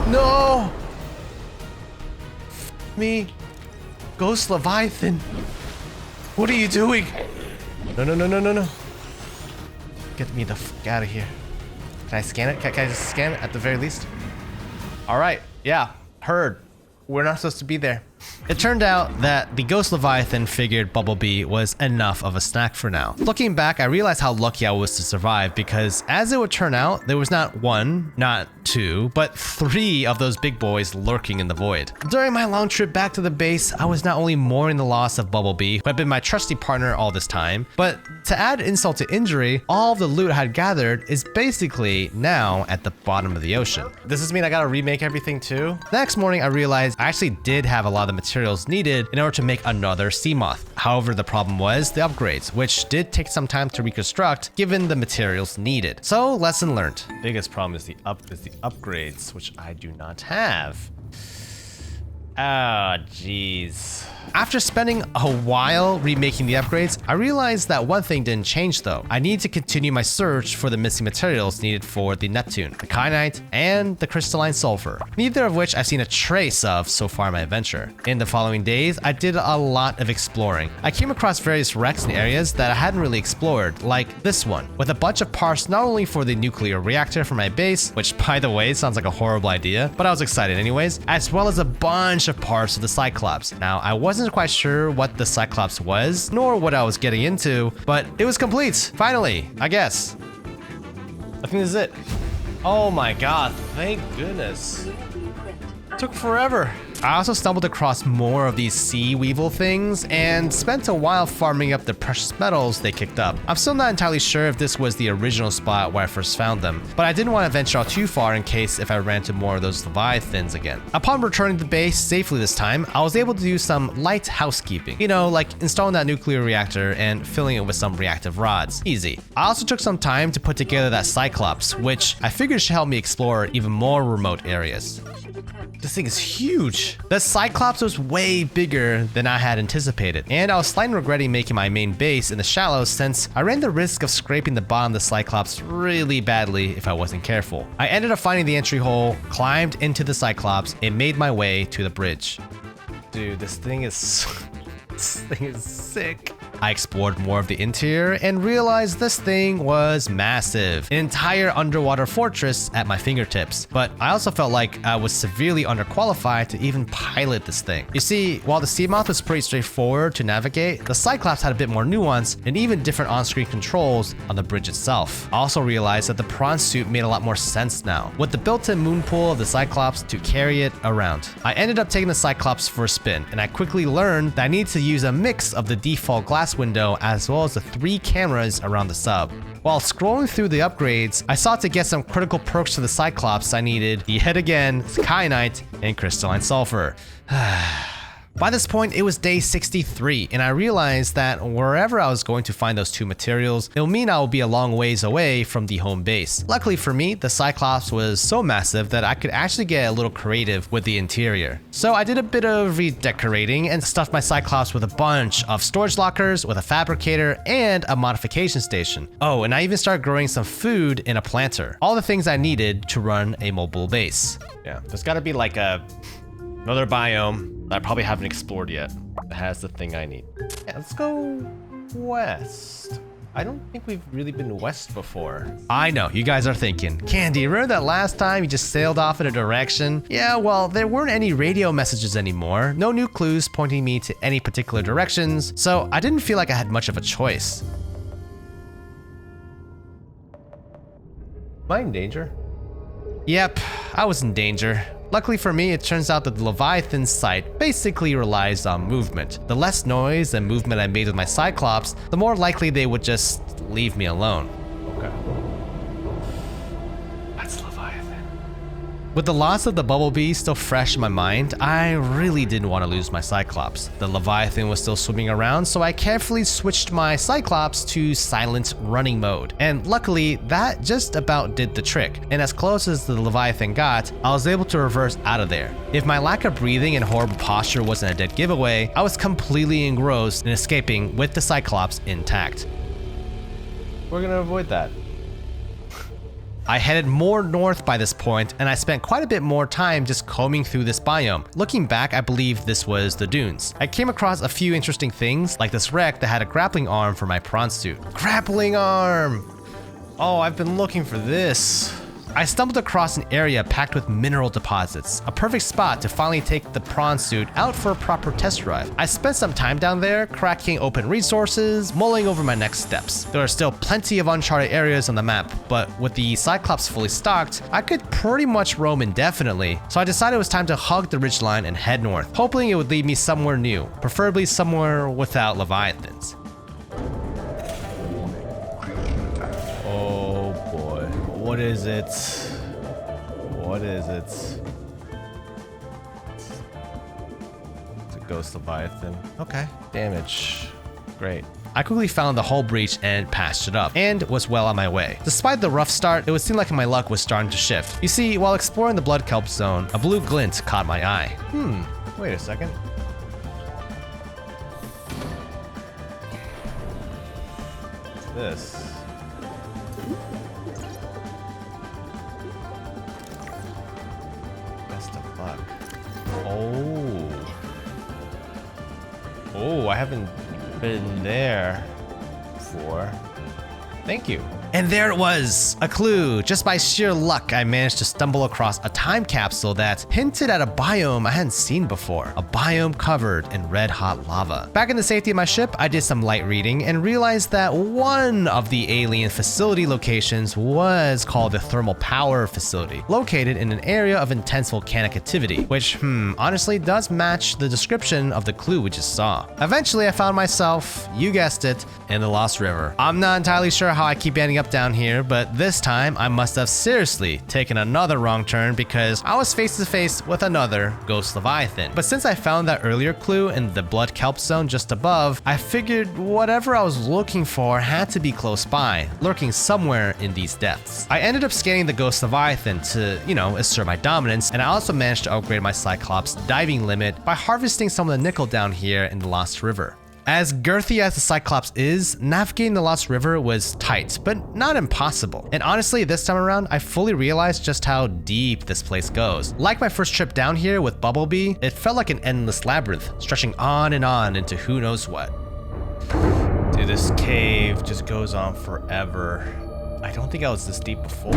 No! Me. Ghost Leviathan. What are you doing? No. Get me the fuck out of here. Can I scan it? Can I just scan it at the very least? Alright, yeah, heard. We're not supposed to be there. It turned out that the Ghost Leviathan figured Bumblebee was enough of a snack for now. Looking back, I realized how lucky I was to survive because, as it would turn out, there was not one, not two, but three of those big boys lurking in the void. During my long trip back to the base, I was not only mourning the loss of Bumblebee, who had been my trusty partner all this time, but to add insult to injury, all of the loot I had gathered is basically now at the bottom of the ocean. Does this mean I gotta remake everything too? The next morning, I realized I actually did have a lot of the materials needed in order to make another Seamoth. However, the problem was the upgrades, which did take some time to reconstruct given the materials needed. So, lesson learned. Biggest problem is the upgrades, which I do not have. Ah, jeez. After spending a while remaking the upgrades, I realized that one thing didn't change though. I need to continue my search for the missing materials needed for the Neptune, the kyanite, and the crystalline sulfur, neither of which I've seen a trace of so far in my adventure. In the following days, I did a lot of exploring. I came across various wrecks in areas that I hadn't really explored, like this one, with a bunch of parts not only for the nuclear reactor for my base, which by the way sounds like a horrible idea, but I was excited anyways, as well as a bunch of parts of the Cyclops. Now, I wasn't quite sure what the Cyclops was, nor what I was getting into, but it was complete, finally, I guess. I think this is it. Oh my god, thank goodness. Took forever. I also stumbled across more of these sea weevil things and spent a while farming up the precious metals they kicked up. I'm still not entirely sure if this was the original spot where I first found them, but I didn't want to venture out too far in case if I ran into more of those Leviathans again. Upon returning to the base safely this time, I was able to do some light housekeeping. You know, like installing that nuclear reactor and filling it with some reactive rods. Easy. I also took some time to put together that Cyclops, which I figured should help me explore even more remote areas. This thing is huge. The Cyclops was way bigger than I had anticipated, and I was slightly regretting making my main base in the shallows since I ran the risk of scraping the bottom of the Cyclops really badly if I wasn't careful. I ended up finding the entry hole, climbed into the Cyclops, and made my way to the bridge. Dude, this thing is sick. I explored more of the interior and realized this thing was massive, an entire underwater fortress at my fingertips. But I also felt like I was severely underqualified to even pilot this thing. You see, while the Seamoth was pretty straightforward to navigate, the Cyclops had a bit more nuance and even different on-screen controls on the bridge itself. I also realized that the prawn suit made a lot more sense now, with the built-in moon pool of the Cyclops to carry it around. I ended up taking the Cyclops for a spin, and I quickly learned that I need to use a mix of the default glass window as well as the 3 cameras around the sub. While scrolling through the upgrades, I sought to get some critical perks to the Cyclops I needed, yet again, kyanite and crystalline sulfur. By this point, it was day 63, and I realized that wherever I was going to find those two materials, it'll mean I will be a long ways away from the home base. Luckily for me, the Cyclops was so massive that I could actually get a little creative with the interior. So I did a bit of redecorating and stuffed my Cyclops with a bunch of storage lockers, with a fabricator, and a modification station. Oh, and I even started growing some food in a planter. All the things I needed to run a mobile base. Yeah, there's gotta be like another biome that I probably haven't explored yet that has the thing I need. Yeah, let's go west. I don't think we've really been west before. I know, you guys are thinking, Candy, remember that last time you just sailed off in a direction? Yeah, well, there weren't any radio messages anymore, no new clues pointing me to any particular directions, so I didn't feel like I had much of a choice. Am I in danger? Yep, I was in danger. Luckily for me, it turns out that the Leviathan's sight basically relies on movement. The less noise and movement I made with my Cyclops, the more likely they would just leave me alone. Okay. That's Leviathan. With the loss of the Bumblebee still fresh in my mind, I really didn't want to lose my Cyclops. The Leviathan was still swimming around, so I carefully switched my Cyclops to silent running mode. And luckily, that just about did the trick. And as close as the Leviathan got, I was able to reverse out of there. If my lack of breathing and horrible posture wasn't a dead giveaway, I was completely engrossed in escaping with the Cyclops intact. We're gonna avoid that. I headed more north by this point, and I spent quite a bit more time just combing through this biome. Looking back, I believe this was the dunes. I came across a few interesting things, like this wreck that had a grappling arm for my prawn suit. Grappling arm! Oh, I've been looking for this. I stumbled across an area packed with mineral deposits, a perfect spot to finally take the prawn suit out for a proper test drive. I spent some time down there, cracking open resources, mulling over my next steps. There are still plenty of uncharted areas on the map, but with the Cyclops fully stocked, I could pretty much roam indefinitely, so I decided it was time to hug the ridgeline and head north, hoping it would lead me somewhere new, preferably somewhere without Leviathans. What is it? What is it? It's a ghost Leviathan. Okay. Damage. Great. I quickly found the hull breach and patched it up, and was well on my way. Despite the rough start, it would seem like my luck was starting to shift. You see, while exploring the blood kelp zone, a blue glint caught my eye. Wait a second. What's this? Oh, I haven't been there before. Thank you. And there it was, a clue. Just by sheer luck, I managed to stumble across a time capsule that hinted at a biome I hadn't seen before, a biome covered in red-hot lava. Back in the safety of my ship, I did some light reading and realized that one of the alien facility locations was called the Thermal Power Facility, located in an area of intense volcanic activity, which, honestly does match the description of the clue we just saw. Eventually, I found myself, you guessed it, in the Lost River. I'm not entirely sure how I keep ending up down here, but this time I must have seriously taken another wrong turn because I was face to face with another ghost Leviathan. But since I found that earlier clue in the blood kelp zone just above, I figured whatever I was looking for had to be close by, lurking somewhere in these depths. I ended up scanning the ghost Leviathan to, assert my dominance, and I also managed to upgrade my Cyclops diving limit by harvesting some of the nickel down here in the Lost River. As girthy as the Cyclops is, navigating the Lost River was tight, but not impossible. And honestly, this time around, I fully realized just how deep this place goes. Like my first trip down here with Bumblebee, it felt like an endless labyrinth, stretching on and on into who knows what. Dude, this cave just goes on forever. I don't think I was this deep before.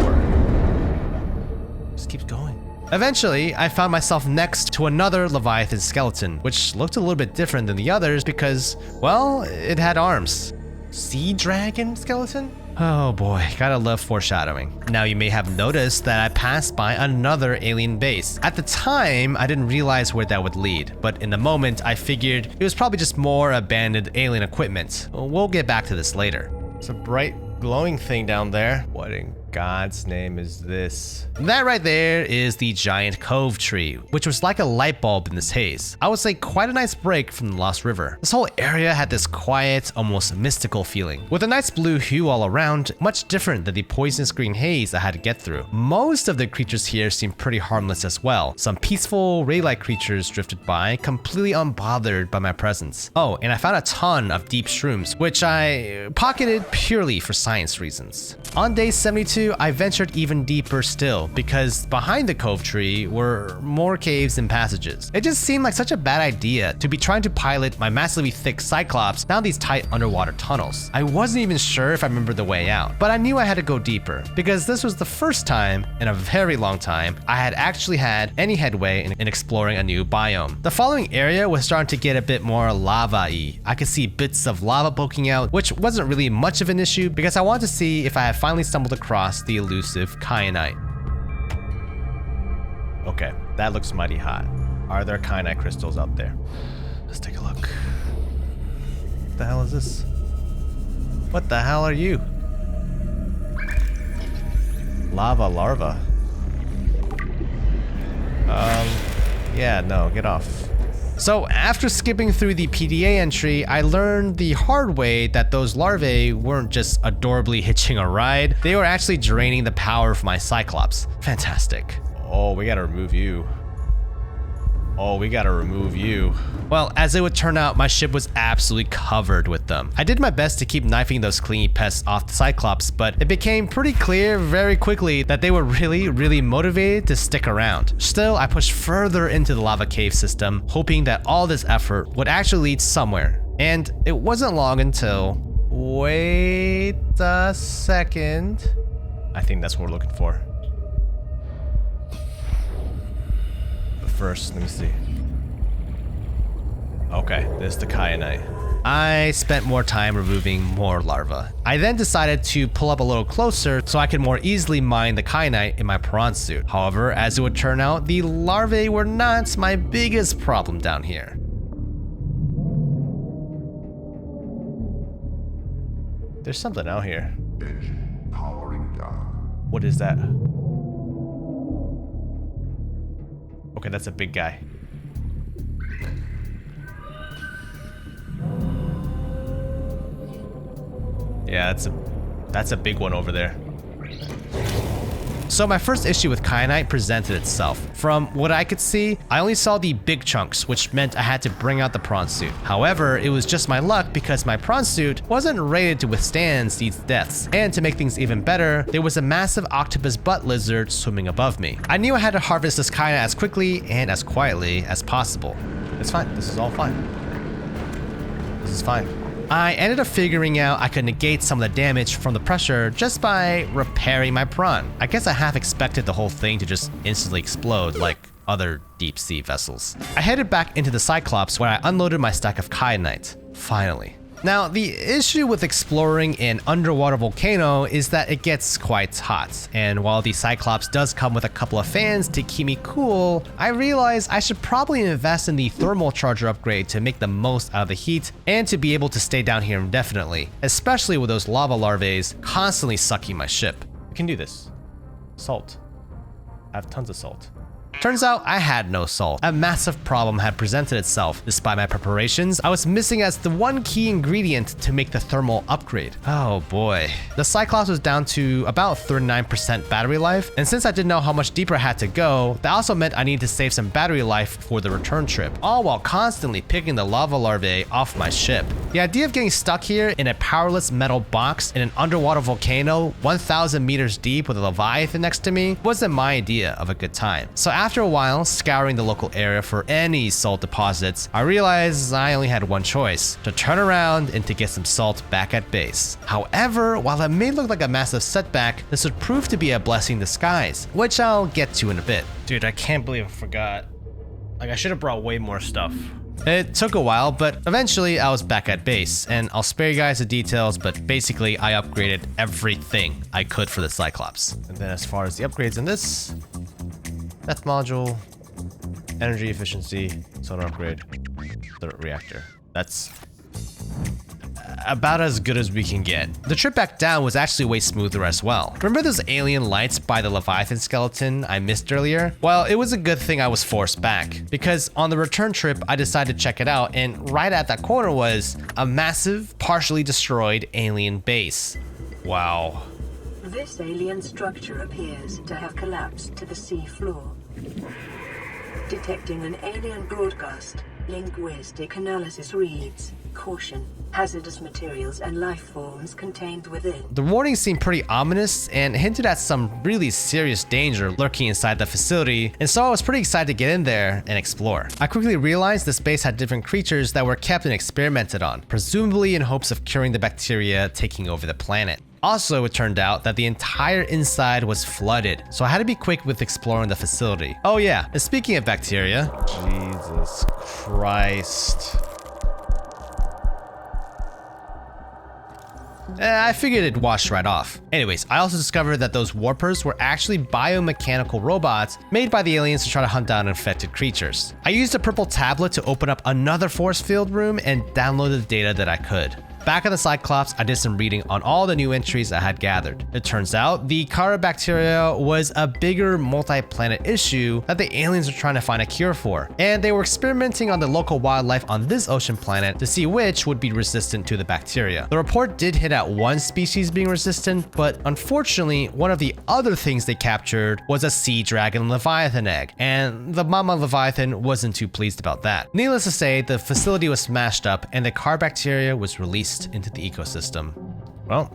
Just keeps going. Eventually, I found myself next to another Leviathan skeleton, which looked a little bit different than the others because, well, it had arms. Sea dragon skeleton? Oh boy, gotta love foreshadowing. Now you may have noticed that I passed by another alien base. At the time, I didn't realize where that would lead, but in the moment, I figured it was probably just more abandoned alien equipment. We'll get back to this later. It's a bright glowing thing down there. What in God's name is this? That right there is the giant cove tree, which was like a light bulb in this haze. I would say quite a nice break from the Lost River. This whole area had this quiet, almost mystical feeling, with a nice blue hue all around, much different than the poisonous green haze I had to get through. Most of the creatures here seemed pretty harmless as well. Some peaceful, ray-like creatures drifted by, completely unbothered by my presence. Oh, and I found a ton of deep shrooms, which I pocketed purely for science reasons. On day 72, I ventured even deeper still, because behind the cove tree were more caves and passages. It just seemed like such a bad idea to be trying to pilot my massively thick Cyclops down these tight underwater tunnels. I wasn't even sure if I remembered the way out, but I knew I had to go deeper, because this was the first time in a very long time I had actually had any headway in exploring a new biome. The following area was starting to get a bit more lava-y. I could see bits of lava poking out, which wasn't really much of an issue because I wanted to see if I had finally stumbled across the elusive kyanite. Okay, that looks mighty hot. Are there kyanite crystals out there? Let's take a look. What the hell is this? What the hell are you? Lava larva. Yeah, no, get off. So after skipping through the PDA entry, I learned the hard way that those larvae weren't just adorably hitching a ride, they were actually draining the power of my Cyclops. Fantastic. Oh, we gotta remove you. Oh, we gotta remove you. Well, as it would turn out, my ship was absolutely covered with them. I did my best to keep knifing those clingy pests off the Cyclops, but it became pretty clear very quickly that they were really motivated to stick around. Still, I pushed further into the lava cave system, hoping that all this effort would actually lead somewhere. And it wasn't long until... Wait a second. I think that's what we're looking for. First, let me see. Okay, this is the kyanite. I spent more time removing more larvae. I then decided to pull up a little closer so I could more easily mine the kyanite in my prawn suit. However, as it would turn out, the larvae were not my biggest problem down here. There's something out here. Engine powering down. What is that? Okay, that's a big guy. Yeah, that's a big one over there. So my first issue with kyanite presented itself. From what I could see, I only saw the big chunks, which meant I had to bring out the prawn suit. However, it was just my luck because my prawn suit wasn't rated to withstand these depths. And to make things even better, there was a massive octopus butt lizard swimming above me. I knew I had to harvest this kyanite as quickly and as quietly as possible. It's fine, this is all fine. This is fine. I ended up figuring out I could negate some of the damage from the pressure just by repairing my prawn. I guess I half expected the whole thing to just instantly explode like other deep sea vessels. I headed back into the Cyclops where I unloaded my stack of kyanite. Finally. Now, the issue with exploring an underwater volcano is that it gets quite hot, and while the Cyclops does come with a couple of fans to keep me cool, I realized I should probably invest in the thermal charger upgrade to make the most out of the heat and to be able to stay down here indefinitely, especially with those lava larvae constantly sucking my ship. We can do this. Salt. I have tons of salt. Turns out I had no salt. A massive problem had presented itself. Despite my preparations, I was missing as the one key ingredient to make the thermal upgrade. Oh boy. The Cyclops was down to about 39% battery life, and since I didn't know how much deeper I had to go, that also meant I needed to save some battery life for the return trip, all while constantly picking the lava larvae off my ship. The idea of getting stuck here in a powerless metal box in an underwater volcano 1,000 meters deep with a leviathan next to me wasn't my idea of a good time. So after a while, scouring the local area for any salt deposits, I realized I only had one choice: to turn around and to get some salt back at base. However, while it may look like a massive setback, this would prove to be a blessing in disguise, which I'll get to in a bit. Dude, I can't believe I forgot. Like, I should have brought way more stuff. It took a while, but eventually I was back at base, and I'll spare you guys the details, but basically I upgraded everything I could for the Cyclops. And then as far as the upgrades in this, Death module, energy efficiency, sonar upgrade, the reactor. That's... about as good as we can get. The trip back down was actually way smoother as well. Remember those alien lights by the Leviathan skeleton I missed earlier? Well, it was a good thing I was forced back, because on the return trip, I decided to check it out, and right at that corner was a massive, partially destroyed alien base. Wow. This alien structure appears to have collapsed to the sea floor. Detecting an alien broadcast, linguistic analysis reads, "Caution, hazardous materials and life forms contained within." The warning seemed pretty ominous and hinted at some really serious danger lurking inside the facility, and so I was pretty excited to get in there and explore. I quickly realized this base had different creatures that were kept and experimented on, presumably in hopes of curing the bacteria taking over the planet. Also, it turned out that the entire inside was flooded, so I had to be quick with exploring the facility. Oh yeah, and speaking of bacteria, Jesus Christ. I figured it'd wash right off. Anyways, I also discovered that those warpers were actually biomechanical robots made by the aliens to try to hunt down infected creatures. I used a purple tablet to open up another force field room and downloaded the data that I could. Back at the Cyclops, I did some reading on all the new entries I had gathered. It turns out the Carabacteria was a bigger multi-planet issue that the aliens were trying to find a cure for, and they were experimenting on the local wildlife on this ocean planet to see which would be resistant to the bacteria. The report did hit at one species being resistant, but unfortunately, one of the other things they captured was a sea dragon Leviathan egg, and the mama Leviathan wasn't too pleased about that. Needless to say, the facility was smashed up and the Carabacteria was released into the ecosystem. Well,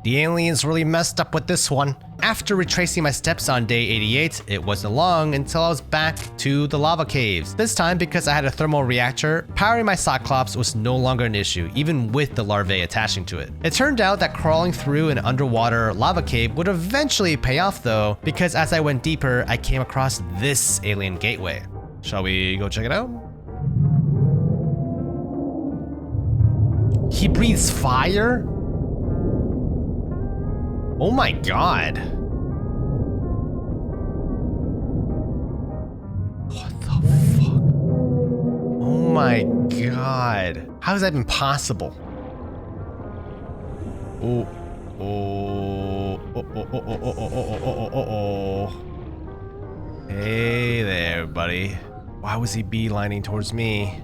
the aliens really messed up with this one. After retracing my steps on day 88, it wasn't long until I was back to the lava caves. This time, because I had a thermal reactor, powering my Cyclops was no longer an issue, even with the larvae attaching to it. It turned out that crawling through an underwater lava cave would eventually pay off though, because as I went deeper, I came across this alien gateway. Shall we go check it out? He breathes fire? Oh my god. What the fuck? Oh my god. How has that been possible? Oh. Hey there, buddy. Why was he beelining towards me?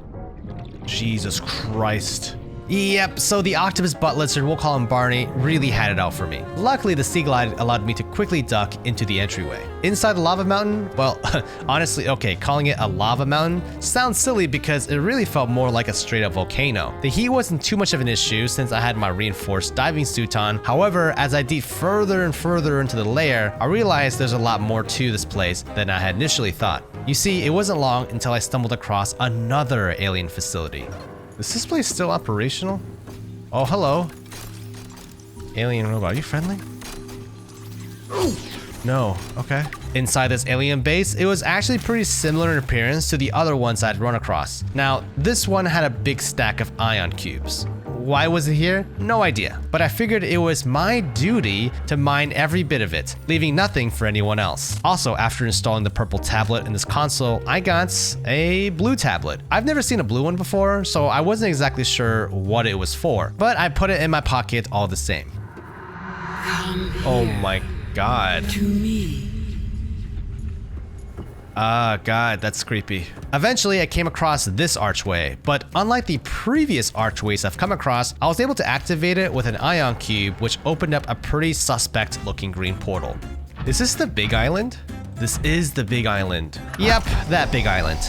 Jesus Christ. Yep, so the octopus butt lizard, we'll call him Barney, really had it out for me. Luckily, the sea glide allowed me to quickly duck into the entryway. Inside the lava mountain, well, honestly, okay, calling it a lava mountain sounds silly because it really felt more like a straight up volcano. The heat wasn't too much of an issue since I had my reinforced diving suit on. However, as I deep further and further into the layer, I realized there's a lot more to this place than I had initially thought. You see, it wasn't long until I stumbled across another alien facility. Is this place still operational? Oh, hello. Alien robot, are you friendly? No, okay. Inside this alien base, it was actually pretty similar in appearance to the other ones I'd run across. Now, this one had a big stack of ion cubes. Why was it here? No idea, but I figured it was my duty to mine every bit of it, leaving nothing for anyone else. Also, after installing the purple tablet in this console, I got a blue tablet. I've never seen a blue one before, so I wasn't exactly sure what it was for, but I put it in my pocket all the same. Oh my god. To me. Ah, god, that's creepy. Eventually, I came across this archway, but unlike the previous archways I've come across, I was able to activate it with an ion cube, which opened up a pretty suspect looking green portal. Is this the big island? This is the big island. Yep, that big island.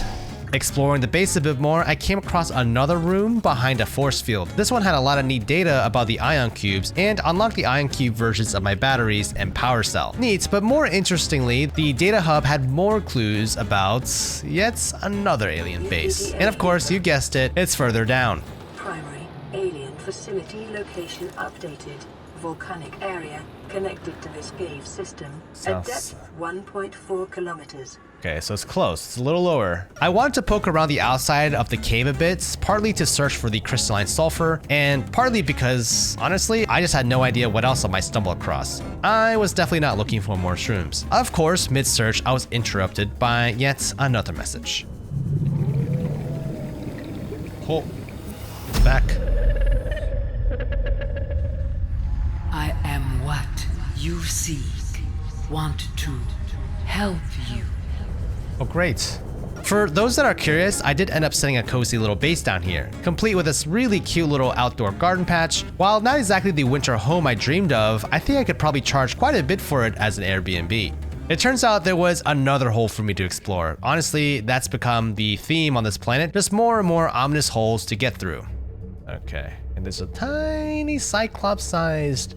Exploring the base a bit more, I came across another room behind a force field. This one had a lot of neat data about the ion cubes and unlocked the ion cube versions of my batteries and power cell. Neat, but more interestingly, the data hub had more clues about yet another alien base. And of course, you guessed it, it's further down. Primary alien facility location updated. Volcanic area connected to this cave system. A depth 1.4 kilometers. Okay, so it's close. It's a little lower. I wanted to poke around the outside of the cave a bit, partly to search for the crystalline sulfur, and partly because, honestly, I just had no idea what else I might stumble across. I was definitely not looking for more shrooms. Of course, mid-search, I was interrupted by yet another message. Oh, back. you seek want to help you. Oh, great. For those that are curious, I did end up setting a cozy little base down here, complete with this really cute little outdoor garden patch. While not exactly the winter home I dreamed of, I think I could probably charge quite a bit for it as an Airbnb. It turns out there was another hole for me to explore. Honestly, that's become the theme on this planet, just more and more ominous holes to get through. Okay, and there's a tiny Cyclops-sized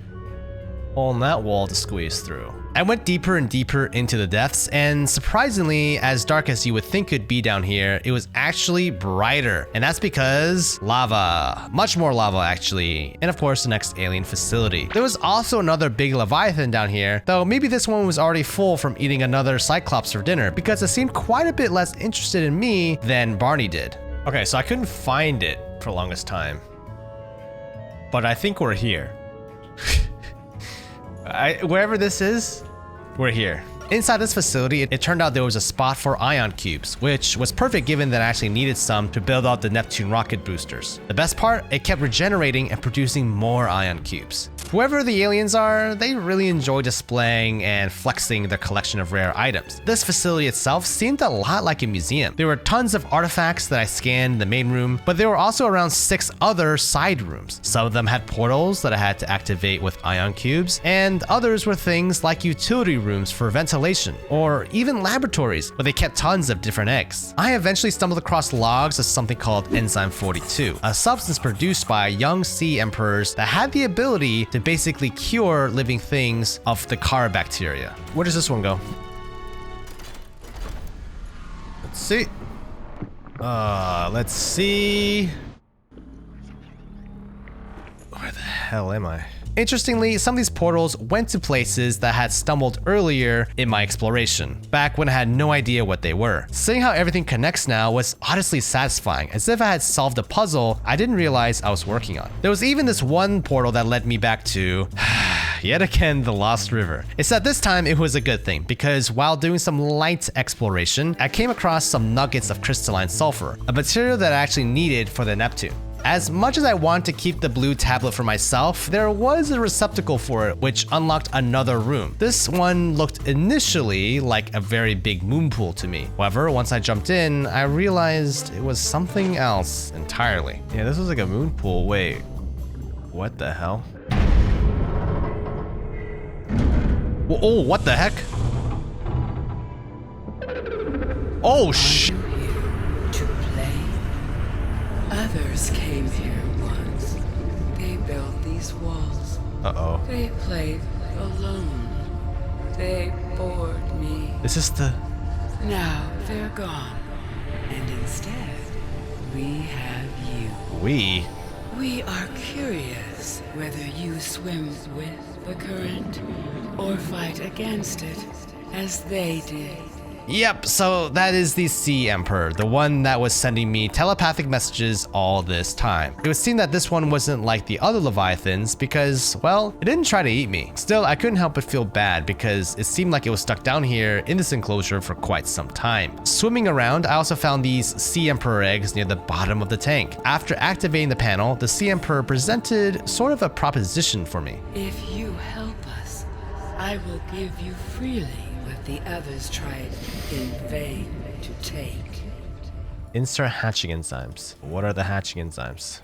hole in that wall to squeeze through. I went deeper and deeper into the depths, and surprisingly, as dark as you would think it'd be down here, it was actually brighter. And that's because lava. Much more lava, actually. And of course, the next alien facility. There was also another big Leviathan down here, though maybe this one was already full from eating another Cyclops for dinner, because it seemed quite a bit less interested in me than Barney did. Okay, so I couldn't find it for the longest time. But I think we're here. Wherever this is, we're here. Inside this facility, it turned out there was a spot for ion cubes, which was perfect given that I actually needed some to build out the Neptune rocket boosters. The best part, it kept regenerating and producing more ion cubes. Whoever the aliens are, they really enjoy displaying and flexing their collection of rare items. This facility itself seemed a lot like a museum. There were tons of artifacts that I scanned in the main room, but there were also around 6 other side rooms. Some of them had portals that I had to activate with ion cubes, and others were things like utility rooms for ventilation, or even laboratories where they kept tons of different eggs. I eventually stumbled across logs of something called Enzyme 42, a substance produced by young sea emperors that had the ability to basically cure living things of the Kara bacteria. Where does this one go? Let's see. Let's see. Where the hell am I? Interestingly, some of these portals went to places that I had stumbled earlier in my exploration, back when I had no idea what they were. Seeing how everything connects now was honestly satisfying, as if I had solved a puzzle I didn't realize I was working on. There was even this one portal that led me back to, yet again, the Lost River. Except this time it was a good thing, because while doing some light exploration, I came across some nuggets of crystalline sulfur, a material that I actually needed for the Neptune. As much as I want to keep the blue tablet for myself, there was a receptacle for it which unlocked another room. This one looked initially like a very big moon pool to me. However, once I jumped in, I realized it was something else entirely. Yeah, this was like a moon pool. Wait, what the hell? Oh, what the heck? Oh, shit. Others came here once. They built these walls. Uh-oh. They played alone. They bored me. Is this the... Now they're gone. And instead, we have you. We? We are curious whether you swim with the current or fight against it, as they did. Yep, so that is the Sea Emperor, the one that was sending me telepathic messages all this time. It would seem that this one wasn't like the other Leviathans because, well, it didn't try to eat me. Still, I couldn't help but feel bad because it seemed like it was stuck down here in this enclosure for quite some time. Swimming around, I also found these Sea Emperor eggs near the bottom of the tank. After activating the panel, the Sea Emperor presented sort of a proposition for me. If you help us, I will give you freely what the others tried in vain to take. Insert hatching enzymes. What are the hatching enzymes?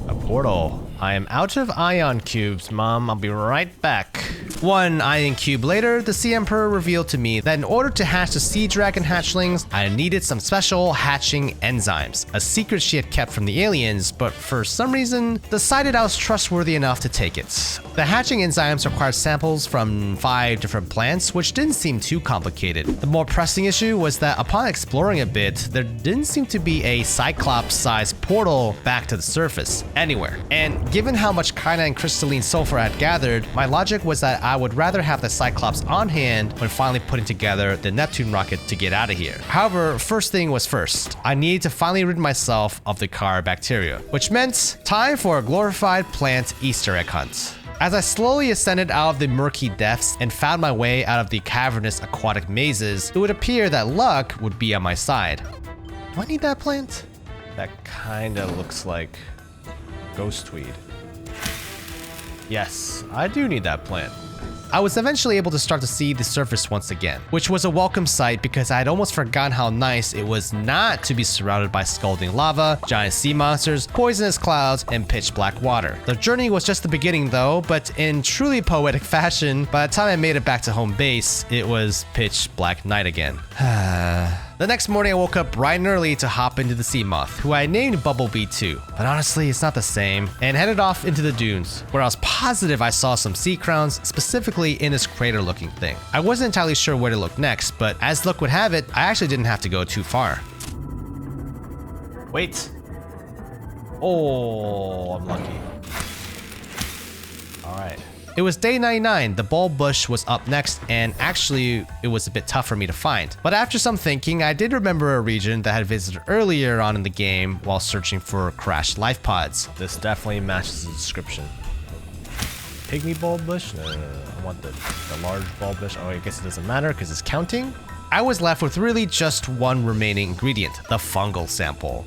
A portal. I am out of ion cubes, Mom. I'll be right back. One ion cube later, the Sea Emperor revealed to me that in order to hatch the Sea Dragon hatchlings, I needed some special hatching enzymes, a secret she had kept from the aliens, but for some reason, decided I was trustworthy enough to take it. The hatching enzymes required samples from 5 different plants, which didn't seem too complicated. The more pressing issue was that upon exploring a bit, there didn't seem to be a Cyclops-sized portal back to the surface, anywhere. And given how much Kyna and crystalline sulfur I had gathered, my logic was that I would rather have the Cyclops on hand when finally putting together the Neptune rocket to get out of here. However, first thing was first. I needed to finally rid myself of the Kara bacteria, which meant time for a glorified plant Easter egg hunt. As I slowly ascended out of the murky depths and found my way out of the cavernous aquatic mazes, it would appear that luck would be on my side. Do I need that plant? That kinda looks like ghostweed. Yes, I do need that plant. I was eventually able to start to see the surface once again, which was a welcome sight because I had almost forgotten how nice it was not to be surrounded by scalding lava, giant sea monsters, poisonous clouds, and pitch black water. The journey was just the beginning though, but in truly poetic fashion, by the time I made it back to home base, it was pitch black night again. The next morning I woke up bright and early to hop into the sea moth, who I named Bumblebee too, but honestly it's not the same, and headed off into the dunes, where I was positive I saw some sea crowns, specifically in this crater looking thing. I wasn't entirely sure where to look next, but as luck would have it, I actually didn't have to go too far. Wait. Oh, I'm lucky. Alright. It was day 99, the bulb bush was up next, and actually it was a bit tough for me to find. But after some thinking, I did remember a region that I had visited earlier on in the game while searching for crashed life pods. This definitely matches the description. Pygmy bulb bush? No. I want the large bulb bush. Oh, I guess it doesn't matter because it's counting. I was left with really just one remaining ingredient, the fungal sample.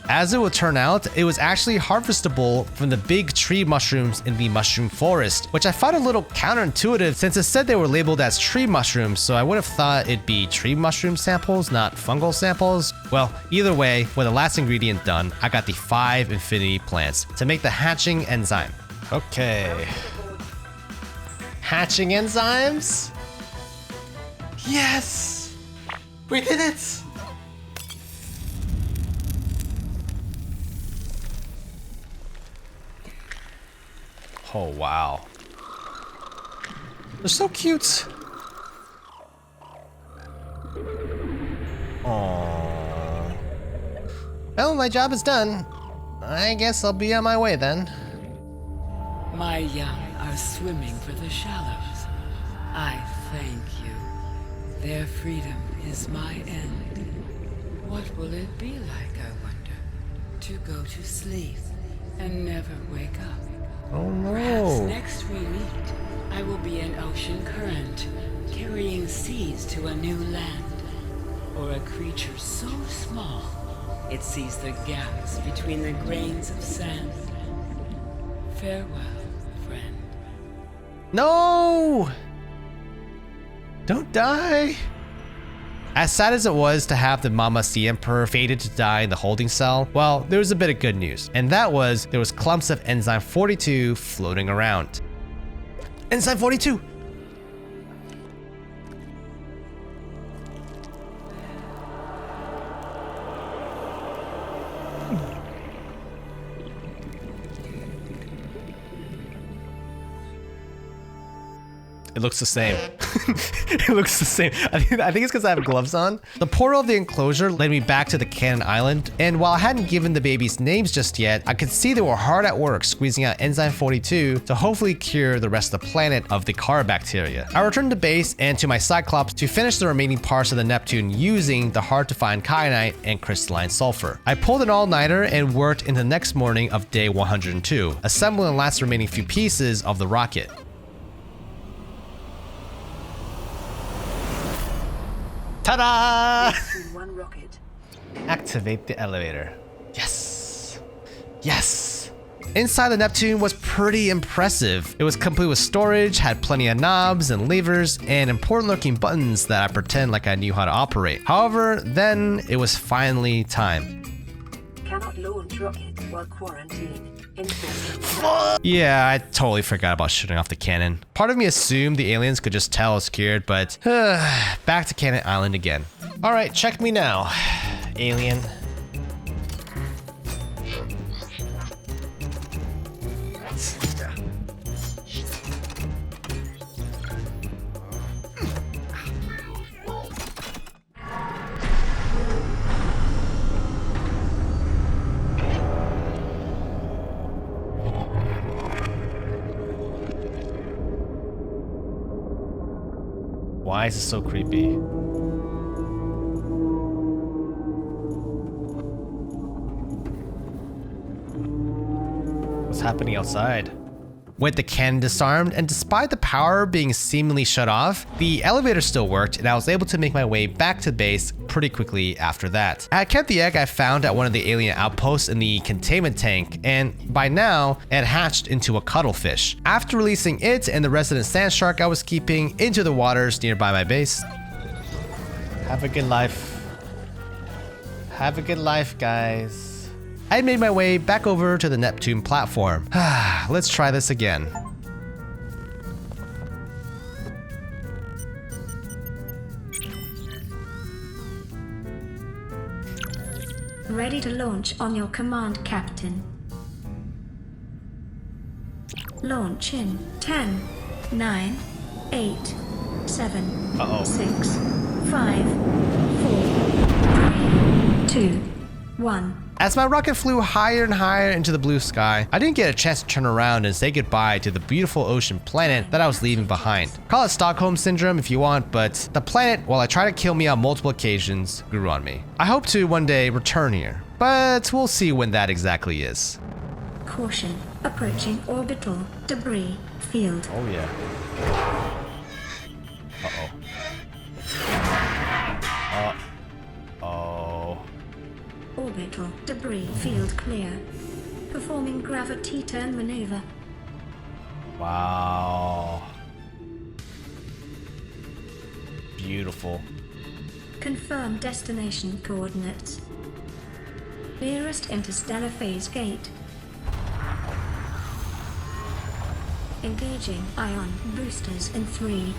As it would turn out, it was actually harvestable from the big tree mushrooms in the mushroom forest, which I found a little counterintuitive since it said they were labeled as tree mushrooms, so I would have thought it'd be tree mushroom samples, not fungal samples. Well, either way, with the last ingredient done, I got the 5 infinity plants to make the hatching enzyme. Okay. Hatching enzymes? Yes! We did it! Oh, wow. They're so cute. Aww. Well, my job is done. I guess I'll be on my way then. My young are swimming for the shallows. I thank you. Their freedom is my end. What will it be like, I wonder, to go to sleep and never wake up? Oh no. Perhaps next we meet, I will be an ocean current, carrying seas to a new land. Or a creature so small, it sees the gaps between the grains of sand. Farewell, friend. No! Don't die! As sad as it was to have the Mama Sea Emperor fated to die in the holding cell, well, there was a bit of good news, and that was there was clumps of Enzyme 42 floating around. Enzyme 42! It looks the same. It looks the same. I think it's because I have gloves on. The portal of the enclosure led me back to the Cannon Island, and while I hadn't given the babies names just yet, I could see they were hard at work squeezing out Enzyme 42 to hopefully cure the rest of the planet of the Car bacteria. I returned to base and to my Cyclops to finish the remaining parts of the Neptune using the hard-to-find kyanite and crystalline sulfur. I pulled an all-nighter and worked into the next morning of day 102, assembling the last remaining few pieces of the rocket. Ta-da! One rocket. Activate the elevator. Yes. Yes. Inside the Neptune was pretty impressive. It was complete with storage, had plenty of knobs and levers, and important looking buttons that I pretend like I knew how to operate. However, then it was finally time. Cannot launch rocket while quarantined. Yeah, I totally forgot about shutting off the cannon. Part of me assumed the aliens could just tell I was scared, but back to Cannon Island again. All right, check me now, alien. Why is it so creepy? What's happening outside? with the cannon disarmed, and despite the power being seemingly shut off, the elevator still worked and I was able to make my way back to base pretty quickly after that. I had kept the egg I found at one of the alien outposts in the containment tank, and by now it hatched into a cuttlefish. After releasing it and the resident sand shark I was keeping into the waters nearby my base. Have a good life. Have a good life, guys. I made my way back over to the Neptune platform. Let's try this again. Ready to launch on your command, Captain. Launch in 10, 9, 8, 7, 6, 5, 4, 3, 2, 1. As my rocket flew higher and higher into the blue sky, I didn't get a chance to turn around and say goodbye to the beautiful ocean planet that I was leaving behind. Call it Stockholm Syndrome if you want, but the planet, while it tried to kill me on multiple occasions, grew on me. I hope to one day return here, but we'll see when that exactly is. Caution, approaching orbital debris field. Oh yeah. Orbital debris field clear. Performing gravity turn maneuver. Wow. Beautiful. Confirm destination coordinates. Nearest interstellar phase gate. Engaging ion boosters in 3,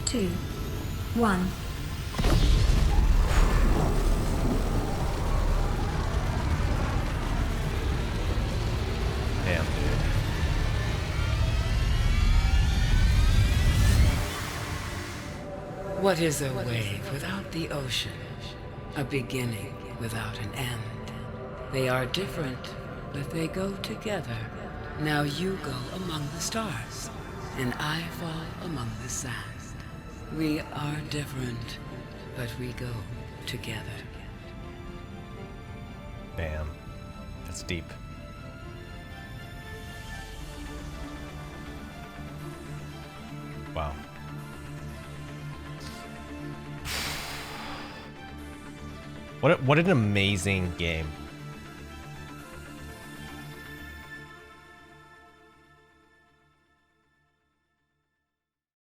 2, 1. Damn, dude. What is a wave without the ocean? A beginning without an end. They are different, but they go together. Now you go among the stars, and I fall among the sand. We are different, but we go together. Bam. That's deep. Wow. What an amazing game.